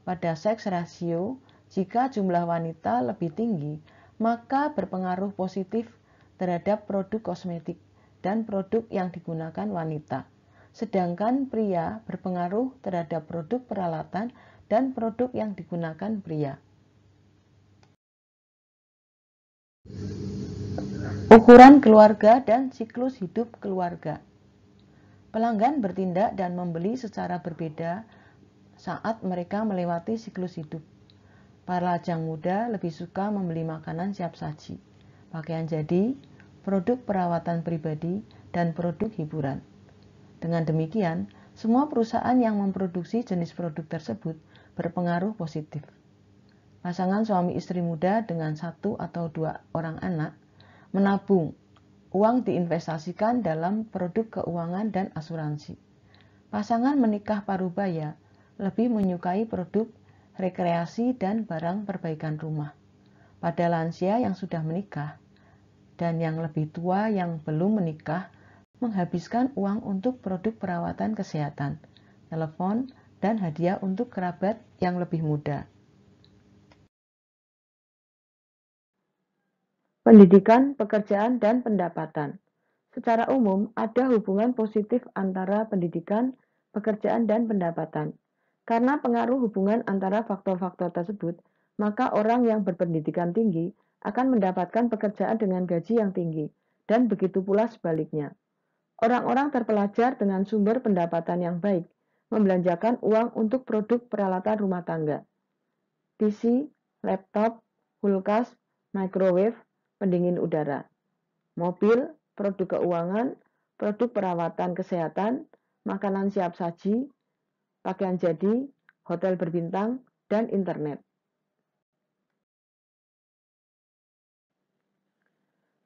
Pada seks rasio, jika jumlah wanita lebih tinggi, maka berpengaruh positif terhadap produk kosmetik dan produk yang digunakan wanita. Sedangkan pria berpengaruh terhadap produk peralatan dan produk yang digunakan pria. Ukuran keluarga dan siklus hidup keluarga. Pelanggan bertindak dan membeli secara berbeda saat mereka melewati siklus hidup. Para lajang muda lebih suka membeli makanan siap saji, pakaian jadi, produk perawatan pribadi, dan produk hiburan. Dengan demikian, semua perusahaan yang memproduksi jenis produk tersebut berpengaruh positif. Pasangan suami istri muda dengan 1 atau 2 orang anak menabung, uang diinvestasikan dalam produk keuangan dan asuransi. Pasangan menikah parubaya lebih menyukai produk rekreasi dan barang perbaikan rumah. Pada lansia yang sudah menikah dan yang lebih tua yang belum menikah menghabiskan uang untuk produk perawatan kesehatan, telepon, dan hadiah untuk kerabat yang lebih muda. Pendidikan, pekerjaan, dan pendapatan. Secara umum, ada hubungan positif antara pendidikan, pekerjaan, dan pendapatan. Karena pengaruh hubungan antara faktor-faktor tersebut, maka orang yang berpendidikan tinggi akan mendapatkan pekerjaan dengan gaji yang tinggi, dan begitu pula sebaliknya. Orang-orang terpelajar dengan sumber pendapatan yang baik membelanjakan uang untuk produk peralatan rumah tangga, PC, laptop, kulkas, microwave, pendingin udara, mobil, produk keuangan, produk perawatan kesehatan, makanan siap saji, pakaian jadi, hotel berbintang, dan internet.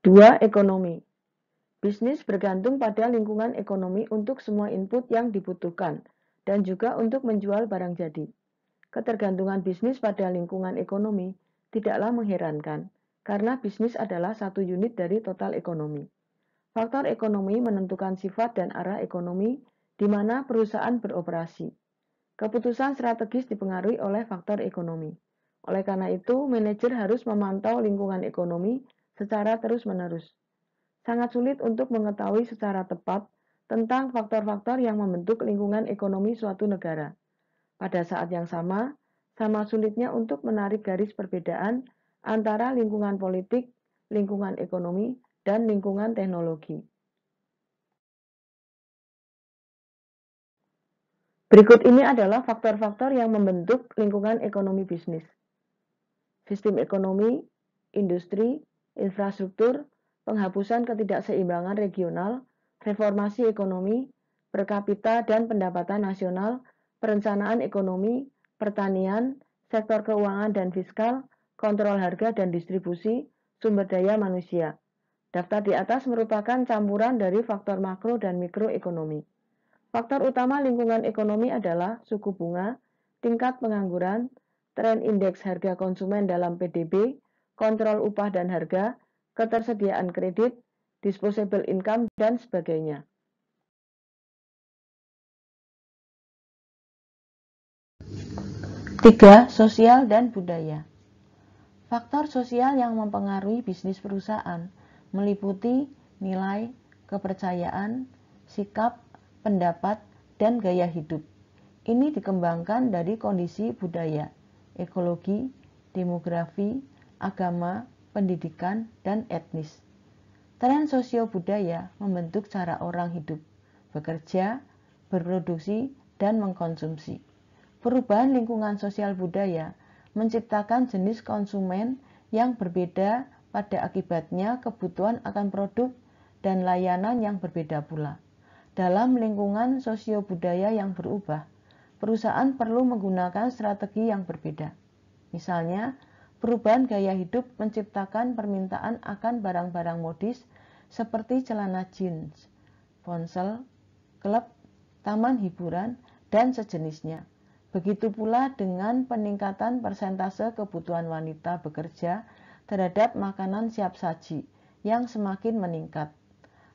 2. Ekonomi. Bisnis bergantung pada lingkungan ekonomi untuk semua input yang dibutuhkan dan juga untuk menjual barang jadi. Ketergantungan bisnis pada lingkungan ekonomi tidaklah mengherankan, karena bisnis adalah satu unit dari total ekonomi. Faktor ekonomi menentukan sifat dan arah ekonomi di mana perusahaan beroperasi. Keputusan strategis dipengaruhi oleh faktor ekonomi. Oleh karena itu, manajer harus memantau lingkungan ekonomi secara terus-menerus. Sangat sulit untuk mengetahui secara tepat tentang faktor-faktor yang membentuk lingkungan ekonomi suatu negara. Pada saat yang sama sulitnya untuk menarik garis perbedaan antara lingkungan politik, lingkungan ekonomi, dan lingkungan teknologi. Berikut ini adalah faktor-faktor yang membentuk lingkungan ekonomi bisnis. Sistem ekonomi, industri, infrastruktur, penghapusan ketidakseimbangan regional, reformasi ekonomi, per kapita dan pendapatan nasional, perencanaan ekonomi, pertanian, sektor keuangan dan fiskal, kontrol harga dan distribusi, sumber daya manusia. Daftar di atas merupakan campuran dari faktor makro dan mikroekonomi. Faktor utama lingkungan ekonomi adalah suku bunga, tingkat pengangguran, tren indeks harga konsumen dalam PDB, kontrol upah dan harga, ketersediaan kredit, disposable income, dan sebagainya. 3. Sosial dan budaya. Faktor sosial yang mempengaruhi bisnis perusahaan meliputi nilai, kepercayaan, sikap, pendapat, dan gaya hidup. Ini dikembangkan dari kondisi budaya, ekologi, demografi, agama, pendidikan, dan etnis. Tren sosio-budaya membentuk cara orang hidup, bekerja, berproduksi, dan mengkonsumsi. Perubahan lingkungan sosial budaya menciptakan jenis konsumen yang berbeda, pada akibatnya kebutuhan akan produk dan layanan yang berbeda pula. Dalam lingkungan sosio-budaya yang berubah, perusahaan perlu menggunakan strategi yang berbeda. Misalnya, perubahan gaya hidup menciptakan permintaan akan barang-barang modis seperti celana jeans, ponsel, klub, taman hiburan, dan sejenisnya. Begitu pula dengan peningkatan persentase kebutuhan wanita bekerja terhadap makanan siap saji yang semakin meningkat.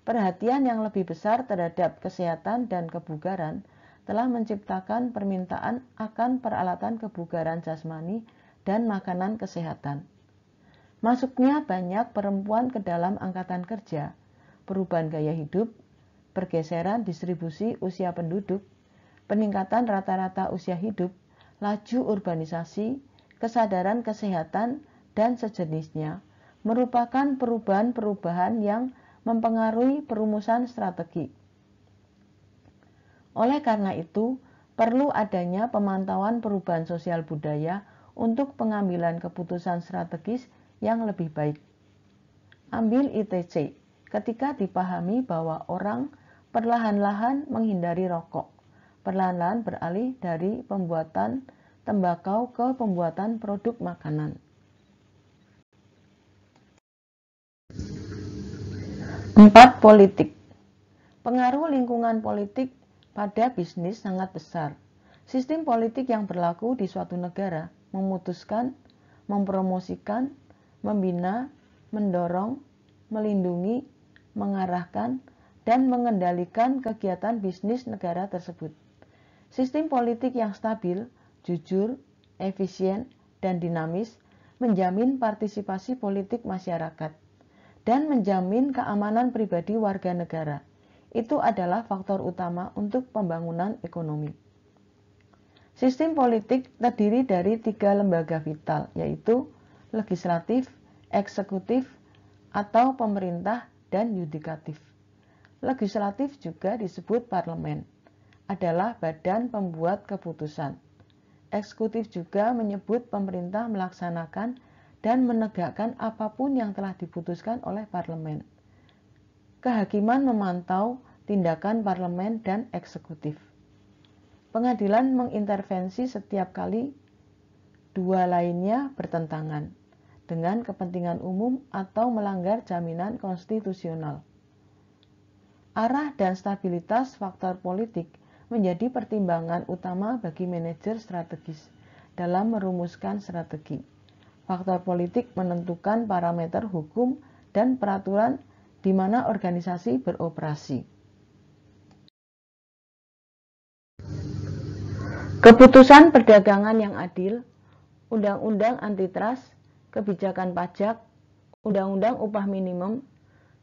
Perhatian yang lebih besar terhadap kesehatan dan kebugaran telah menciptakan permintaan akan peralatan kebugaran jasmani dan makanan kesehatan. Masuknya banyak perempuan ke dalam angkatan kerja, perubahan gaya hidup, pergeseran distribusi usia penduduk, peningkatan rata-rata usia hidup, laju urbanisasi, kesadaran kesehatan, dan sejenisnya, merupakan perubahan-perubahan yang mempengaruhi perumusan strategi. Oleh karena itu, perlu adanya pemantauan perubahan sosial budaya untuk pengambilan keputusan strategis yang lebih baik. Ambil ITC, ketika dipahami bahwa orang perlahan-lahan menghindari rokok, perlahan-lahan beralih dari pembuatan tembakau ke pembuatan produk makanan. 4. Politik. Pengaruh lingkungan politik pada bisnis sangat besar. Sistem politik yang berlaku di suatu negara memutuskan, mempromosikan, membina, mendorong, melindungi, mengarahkan, dan mengendalikan kegiatan bisnis negara tersebut. Sistem politik yang stabil, jujur, efisien, dan dinamis menjamin partisipasi politik masyarakat dan menjamin keamanan pribadi warga negara. Itu adalah faktor utama untuk pembangunan ekonomi. Sistem politik terdiri dari 3 lembaga vital, yaitu legislatif, eksekutif, atau pemerintah, dan yudikatif. Legislatif juga disebut parlemen, adalah badan pembuat keputusan. Eksekutif juga menyebut pemerintah melaksanakan dan menegakkan apapun yang telah diputuskan oleh parlemen. Kehakiman memantau tindakan parlemen dan eksekutif. Pengadilan mengintervensi setiap kali dua lainnya bertentangan dengan kepentingan umum atau melanggar jaminan konstitusional. Arah dan stabilitas faktor politik menjadi pertimbangan utama bagi manajer strategis dalam merumuskan strategi. Faktor politik menentukan parameter hukum dan peraturan di mana organisasi beroperasi. Keputusan perdagangan yang adil, undang-undang antitrust, kebijakan pajak, undang-undang upah minimum,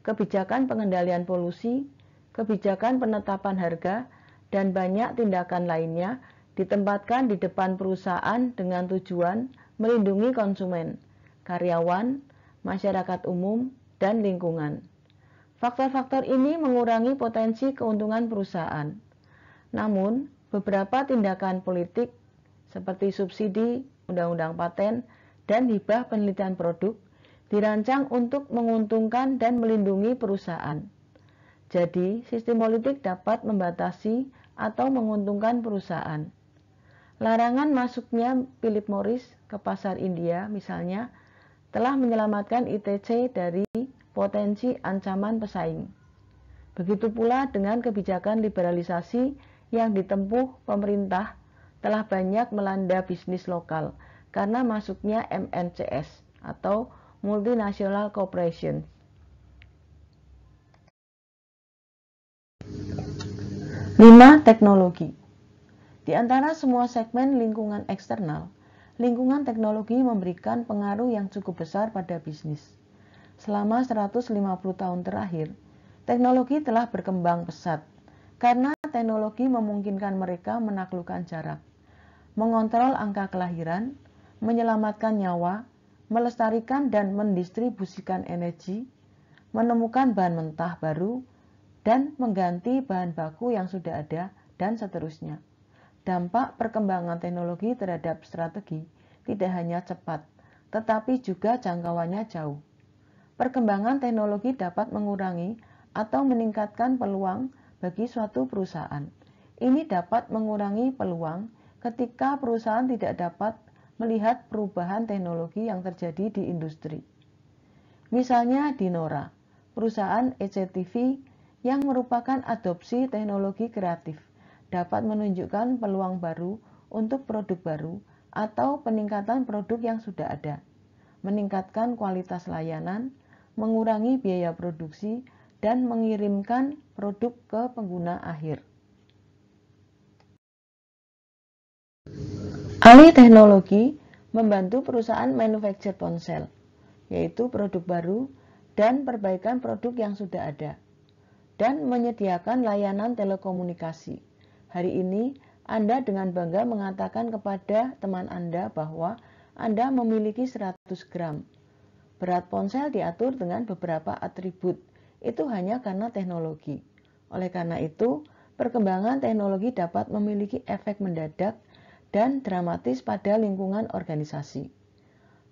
kebijakan pengendalian polusi, kebijakan penetapan harga, dan banyak tindakan lainnya ditempatkan di depan perusahaan dengan tujuan melindungi konsumen, karyawan, masyarakat umum, dan lingkungan. Faktor-faktor ini mengurangi potensi keuntungan perusahaan. Namun, beberapa tindakan politik seperti subsidi, undang-undang paten, dan hibah penelitian produk dirancang untuk menguntungkan dan melindungi perusahaan. Jadi, sistem politik dapat membatasi atau menguntungkan perusahaan. Larangan masuknya Philip Morris ke pasar India misalnya telah menyelamatkan ITC dari potensi ancaman pesaing. Begitu pula dengan kebijakan liberalisasi yang ditempuh pemerintah telah banyak melanda bisnis lokal karena masuknya MNCs atau Multinational Corporation. 5. Teknologi. Di antara semua segmen lingkungan eksternal, lingkungan teknologi memberikan pengaruh yang cukup besar pada bisnis. Selama 150 tahun terakhir, teknologi telah berkembang pesat karena teknologi memungkinkan mereka menaklukkan jarak, mengontrol angka kelahiran, menyelamatkan nyawa, melestarikan dan mendistribusikan energi, menemukan bahan mentah baru, dan mengganti bahan baku yang sudah ada, dan seterusnya. Dampak perkembangan teknologi terhadap strategi tidak hanya cepat, tetapi juga jangkauannya jauh. Perkembangan teknologi dapat mengurangi atau meningkatkan peluang bagi suatu perusahaan. Ini dapat mengurangi peluang ketika perusahaan tidak dapat melihat perubahan teknologi yang terjadi di industri. Misalnya Dinora, perusahaan ECTV yang merupakan adopsi teknologi kreatif, dapat menunjukkan peluang baru untuk produk baru atau peningkatan produk yang sudah ada, meningkatkan kualitas layanan, mengurangi biaya produksi, dan mengirimkan produk ke pengguna akhir. Alih teknologi membantu perusahaan manufaktur ponsel, yaitu produk baru dan perbaikan produk yang sudah ada, dan menyediakan layanan telekomunikasi. Hari ini, Anda dengan bangga mengatakan kepada teman Anda bahwa Anda memiliki 100 gram. Berat ponsel diatur dengan beberapa atribut, itu hanya karena teknologi. Oleh karena itu, perkembangan teknologi dapat memiliki efek mendadak dan dramatis pada lingkungan organisasi.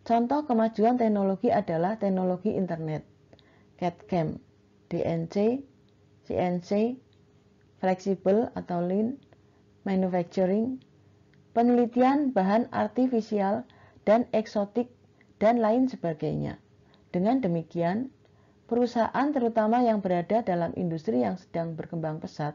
Contoh kemajuan teknologi adalah teknologi internet, CAD/CAM, DNC, CNC, fleksibel atau lean, manufacturing, penelitian bahan artifisial dan eksotik, dan lain sebagainya. Dengan demikian, perusahaan terutama yang berada dalam industri yang sedang berkembang pesat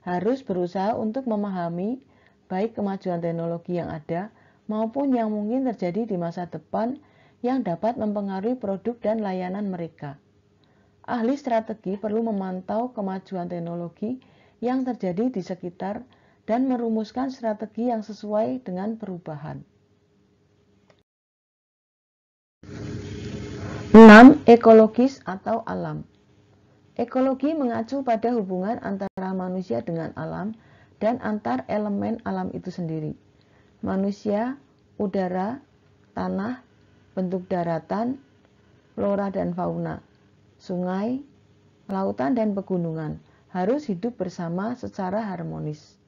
harus berusaha untuk memahami baik kemajuan teknologi yang ada maupun yang mungkin terjadi di masa depan yang dapat mempengaruhi produk dan layanan mereka. Ahli strategi perlu memantau kemajuan teknologi yang terjadi di sekitar dan merumuskan strategi yang sesuai dengan perubahan. 6. Ekologis atau alam. Ekologi mengacu pada hubungan antara manusia dengan alam dan antar elemen alam itu sendiri. Manusia, udara, tanah, bentuk daratan, flora dan fauna, sungai, lautan dan pegunungan harus hidup bersama secara harmonis.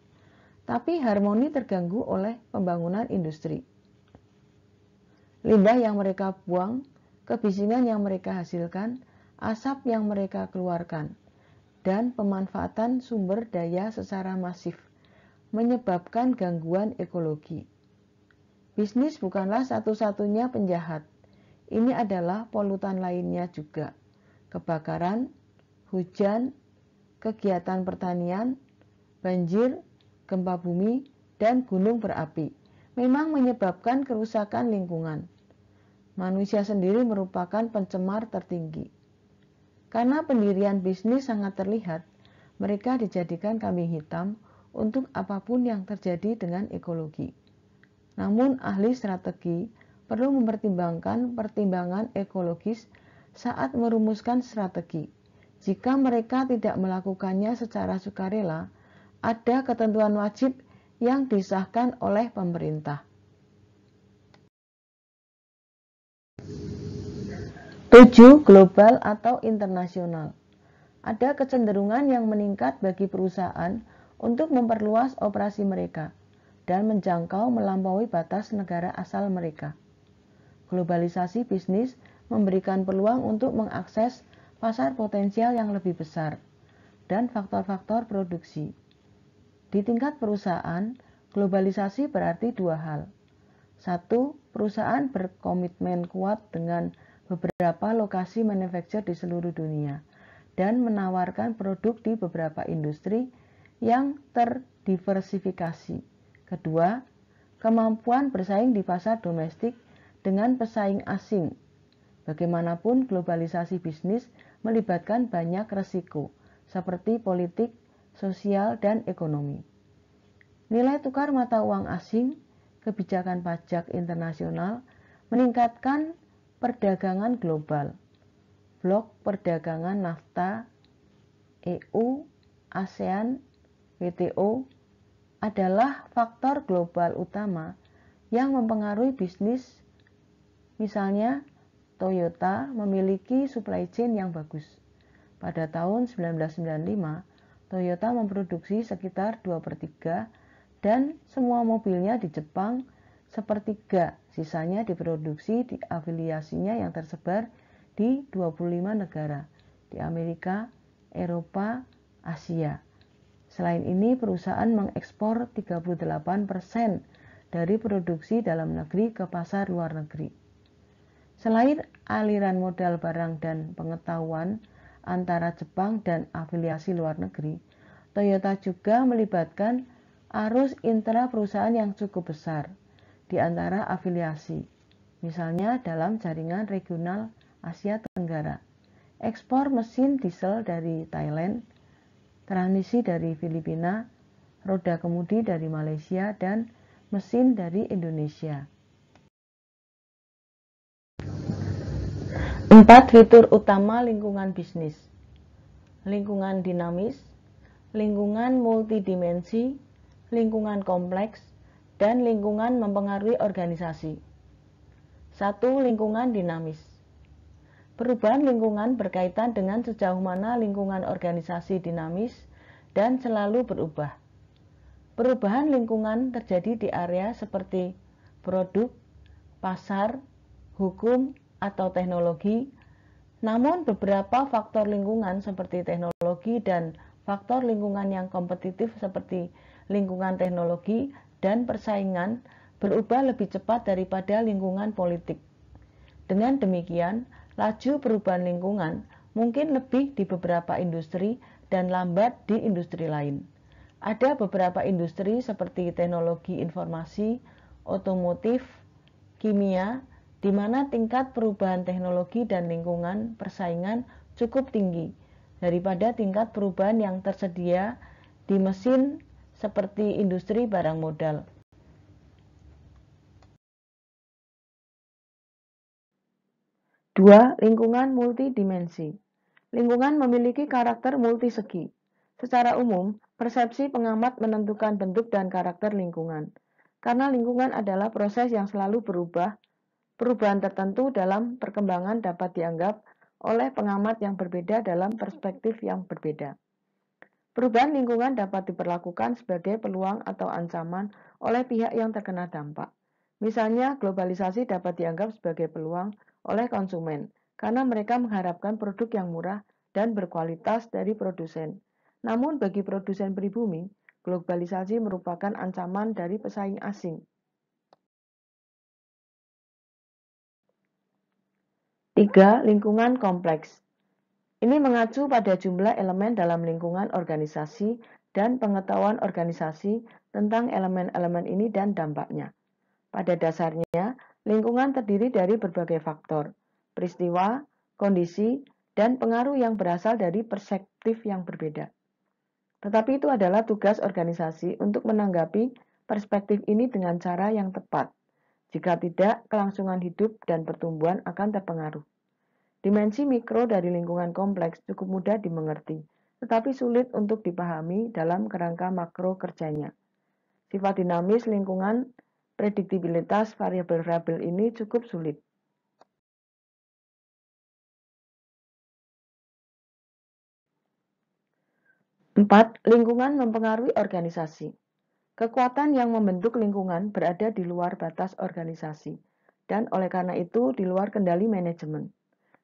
Tapi harmoni terganggu oleh pembangunan industri. Limbah yang mereka buang, kebisingan yang mereka hasilkan, asap yang mereka keluarkan, dan pemanfaatan sumber daya secara masif menyebabkan gangguan ekologi. Bisnis bukanlah satu-satunya penjahat. Ini adalah polutan lainnya juga. Kebakaran, hujan, kegiatan pertanian, banjir, gempa bumi, dan gunung berapi memang menyebabkan kerusakan lingkungan. Manusia sendiri merupakan pencemar tertinggi. Karena pendirian bisnis sangat terlihat, mereka dijadikan kambing hitam untuk apapun yang terjadi dengan ekologi. Namun ahli strategi perlu mempertimbangkan pertimbangan ekologis saat merumuskan strategi. Jika mereka tidak melakukannya secara sukarela, ada ketentuan wajib yang disahkan oleh pemerintah. 7. Global atau internasional. Ada kecenderungan yang meningkat bagi perusahaan untuk memperluas operasi mereka dan menjangkau melampaui batas negara asal mereka. Globalisasi bisnis memberikan peluang untuk mengakses pasar potensial yang lebih besar dan faktor-faktor produksi. Di tingkat perusahaan, globalisasi berarti dua hal. 1. Perusahaan berkomitmen kuat dengan beberapa lokasi manufaktur di seluruh dunia dan menawarkan produk di beberapa industri yang terdiversifikasi. Kedua, kemampuan bersaing di pasar domestik dengan pesaing asing. Bagaimanapun, globalisasi bisnis melibatkan banyak resiko, seperti politik, sosial, dan ekonomi. Nilai tukar mata uang asing, kebijakan pajak internasional, meningkatkan perdagangan global. Blok perdagangan NAFTA, EU, ASEAN, WTO adalah faktor global utama yang mempengaruhi bisnis. Misalnya, Toyota memiliki supply chain yang bagus. Pada tahun 1995, Toyota memproduksi sekitar 2/3 dan semua mobilnya di Jepang, sepertiga sisanya diproduksi di afiliasinya yang tersebar di 25 negara, di Amerika, Eropa, Asia. Selain ini, perusahaan mengekspor 38% dari produksi dalam negeri ke pasar luar negeri. Selain aliran modal barang dan pengetahuan antara Jepang dan afiliasi luar negeri, Toyota juga melibatkan arus intra perusahaan yang cukup besar di antara afiliasi, misalnya dalam jaringan regional Asia Tenggara. Ekspor mesin diesel dari Thailand, transmisi dari Filipina, roda kemudi dari Malaysia, dan mesin dari Indonesia. 4 fitur utama lingkungan bisnis. Lingkungan dinamis, lingkungan multidimensi, lingkungan kompleks, dan lingkungan mempengaruhi organisasi. 1. Lingkungan dinamis. Perubahan lingkungan berkaitan dengan sejauh mana lingkungan organisasi dinamis dan selalu berubah. Perubahan lingkungan terjadi di area seperti produk, pasar, hukum, atau teknologi. Namun beberapa faktor lingkungan seperti teknologi dan faktor lingkungan yang kompetitif seperti lingkungan teknologi dan persaingan berubah lebih cepat daripada lingkungan politik. Dengan demikian, laju perubahan lingkungan mungkin lebih di beberapa industri dan lambat di industri lain. Ada beberapa industri seperti teknologi informasi, otomotif, kimia, di mana tingkat perubahan teknologi dan lingkungan persaingan cukup tinggi daripada tingkat perubahan yang tersedia di mesin seperti industri barang modal. 2. Lingkungan multidimensi. Lingkungan memiliki karakter multisegi. Secara umum, persepsi pengamat menentukan bentuk dan karakter lingkungan. Karena lingkungan adalah proses yang selalu berubah, perubahan tertentu dalam perkembangan dapat dianggap oleh pengamat yang berbeda dalam perspektif yang berbeda. Perubahan lingkungan dapat diperlakukan sebagai peluang atau ancaman oleh pihak yang terkena dampak. Misalnya, globalisasi dapat dianggap sebagai peluang oleh konsumen karena mereka mengharapkan produk yang murah dan berkualitas dari produsen. Namun bagi produsen pribumi, globalisasi merupakan ancaman dari pesaing asing. 3. Lingkungan kompleks. Ini mengacu pada jumlah elemen dalam lingkungan organisasi dan pengetahuan organisasi tentang elemen-elemen ini dan dampaknya. Pada dasarnya, lingkungan terdiri dari berbagai faktor, peristiwa, kondisi, dan pengaruh yang berasal dari perspektif yang berbeda. Tetapi itu adalah tugas organisasi untuk menanggapi perspektif ini dengan cara yang tepat. Jika tidak, kelangsungan hidup dan pertumbuhan akan terpengaruh. Dimensi mikro dari lingkungan kompleks cukup mudah dimengerti, tetapi sulit untuk dipahami dalam kerangka makro kerjanya. Sifat dinamis lingkungan, prediktibilitas variabel-variabel ini cukup sulit. 4. Lingkungan mempengaruhi organisasi. Kekuatan yang membentuk lingkungan berada di luar batas organisasi, dan oleh karena itu di luar kendali manajemen.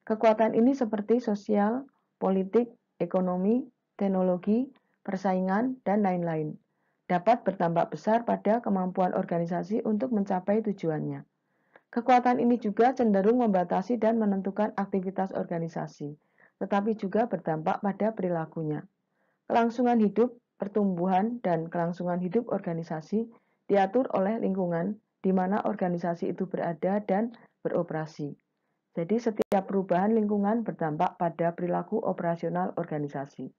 Kekuatan ini seperti sosial, politik, ekonomi, teknologi, persaingan, dan lain-lain. Dapat bertambah besar pada kemampuan organisasi untuk mencapai tujuannya. Kekuatan ini juga cenderung membatasi dan menentukan aktivitas organisasi, tetapi juga berdampak pada perilakunya. Kelangsungan hidup, pertumbuhan, dan kelangsungan hidup organisasi diatur oleh lingkungan di mana organisasi itu berada dan beroperasi. Jadi setiap perubahan lingkungan berdampak pada perilaku operasional organisasi.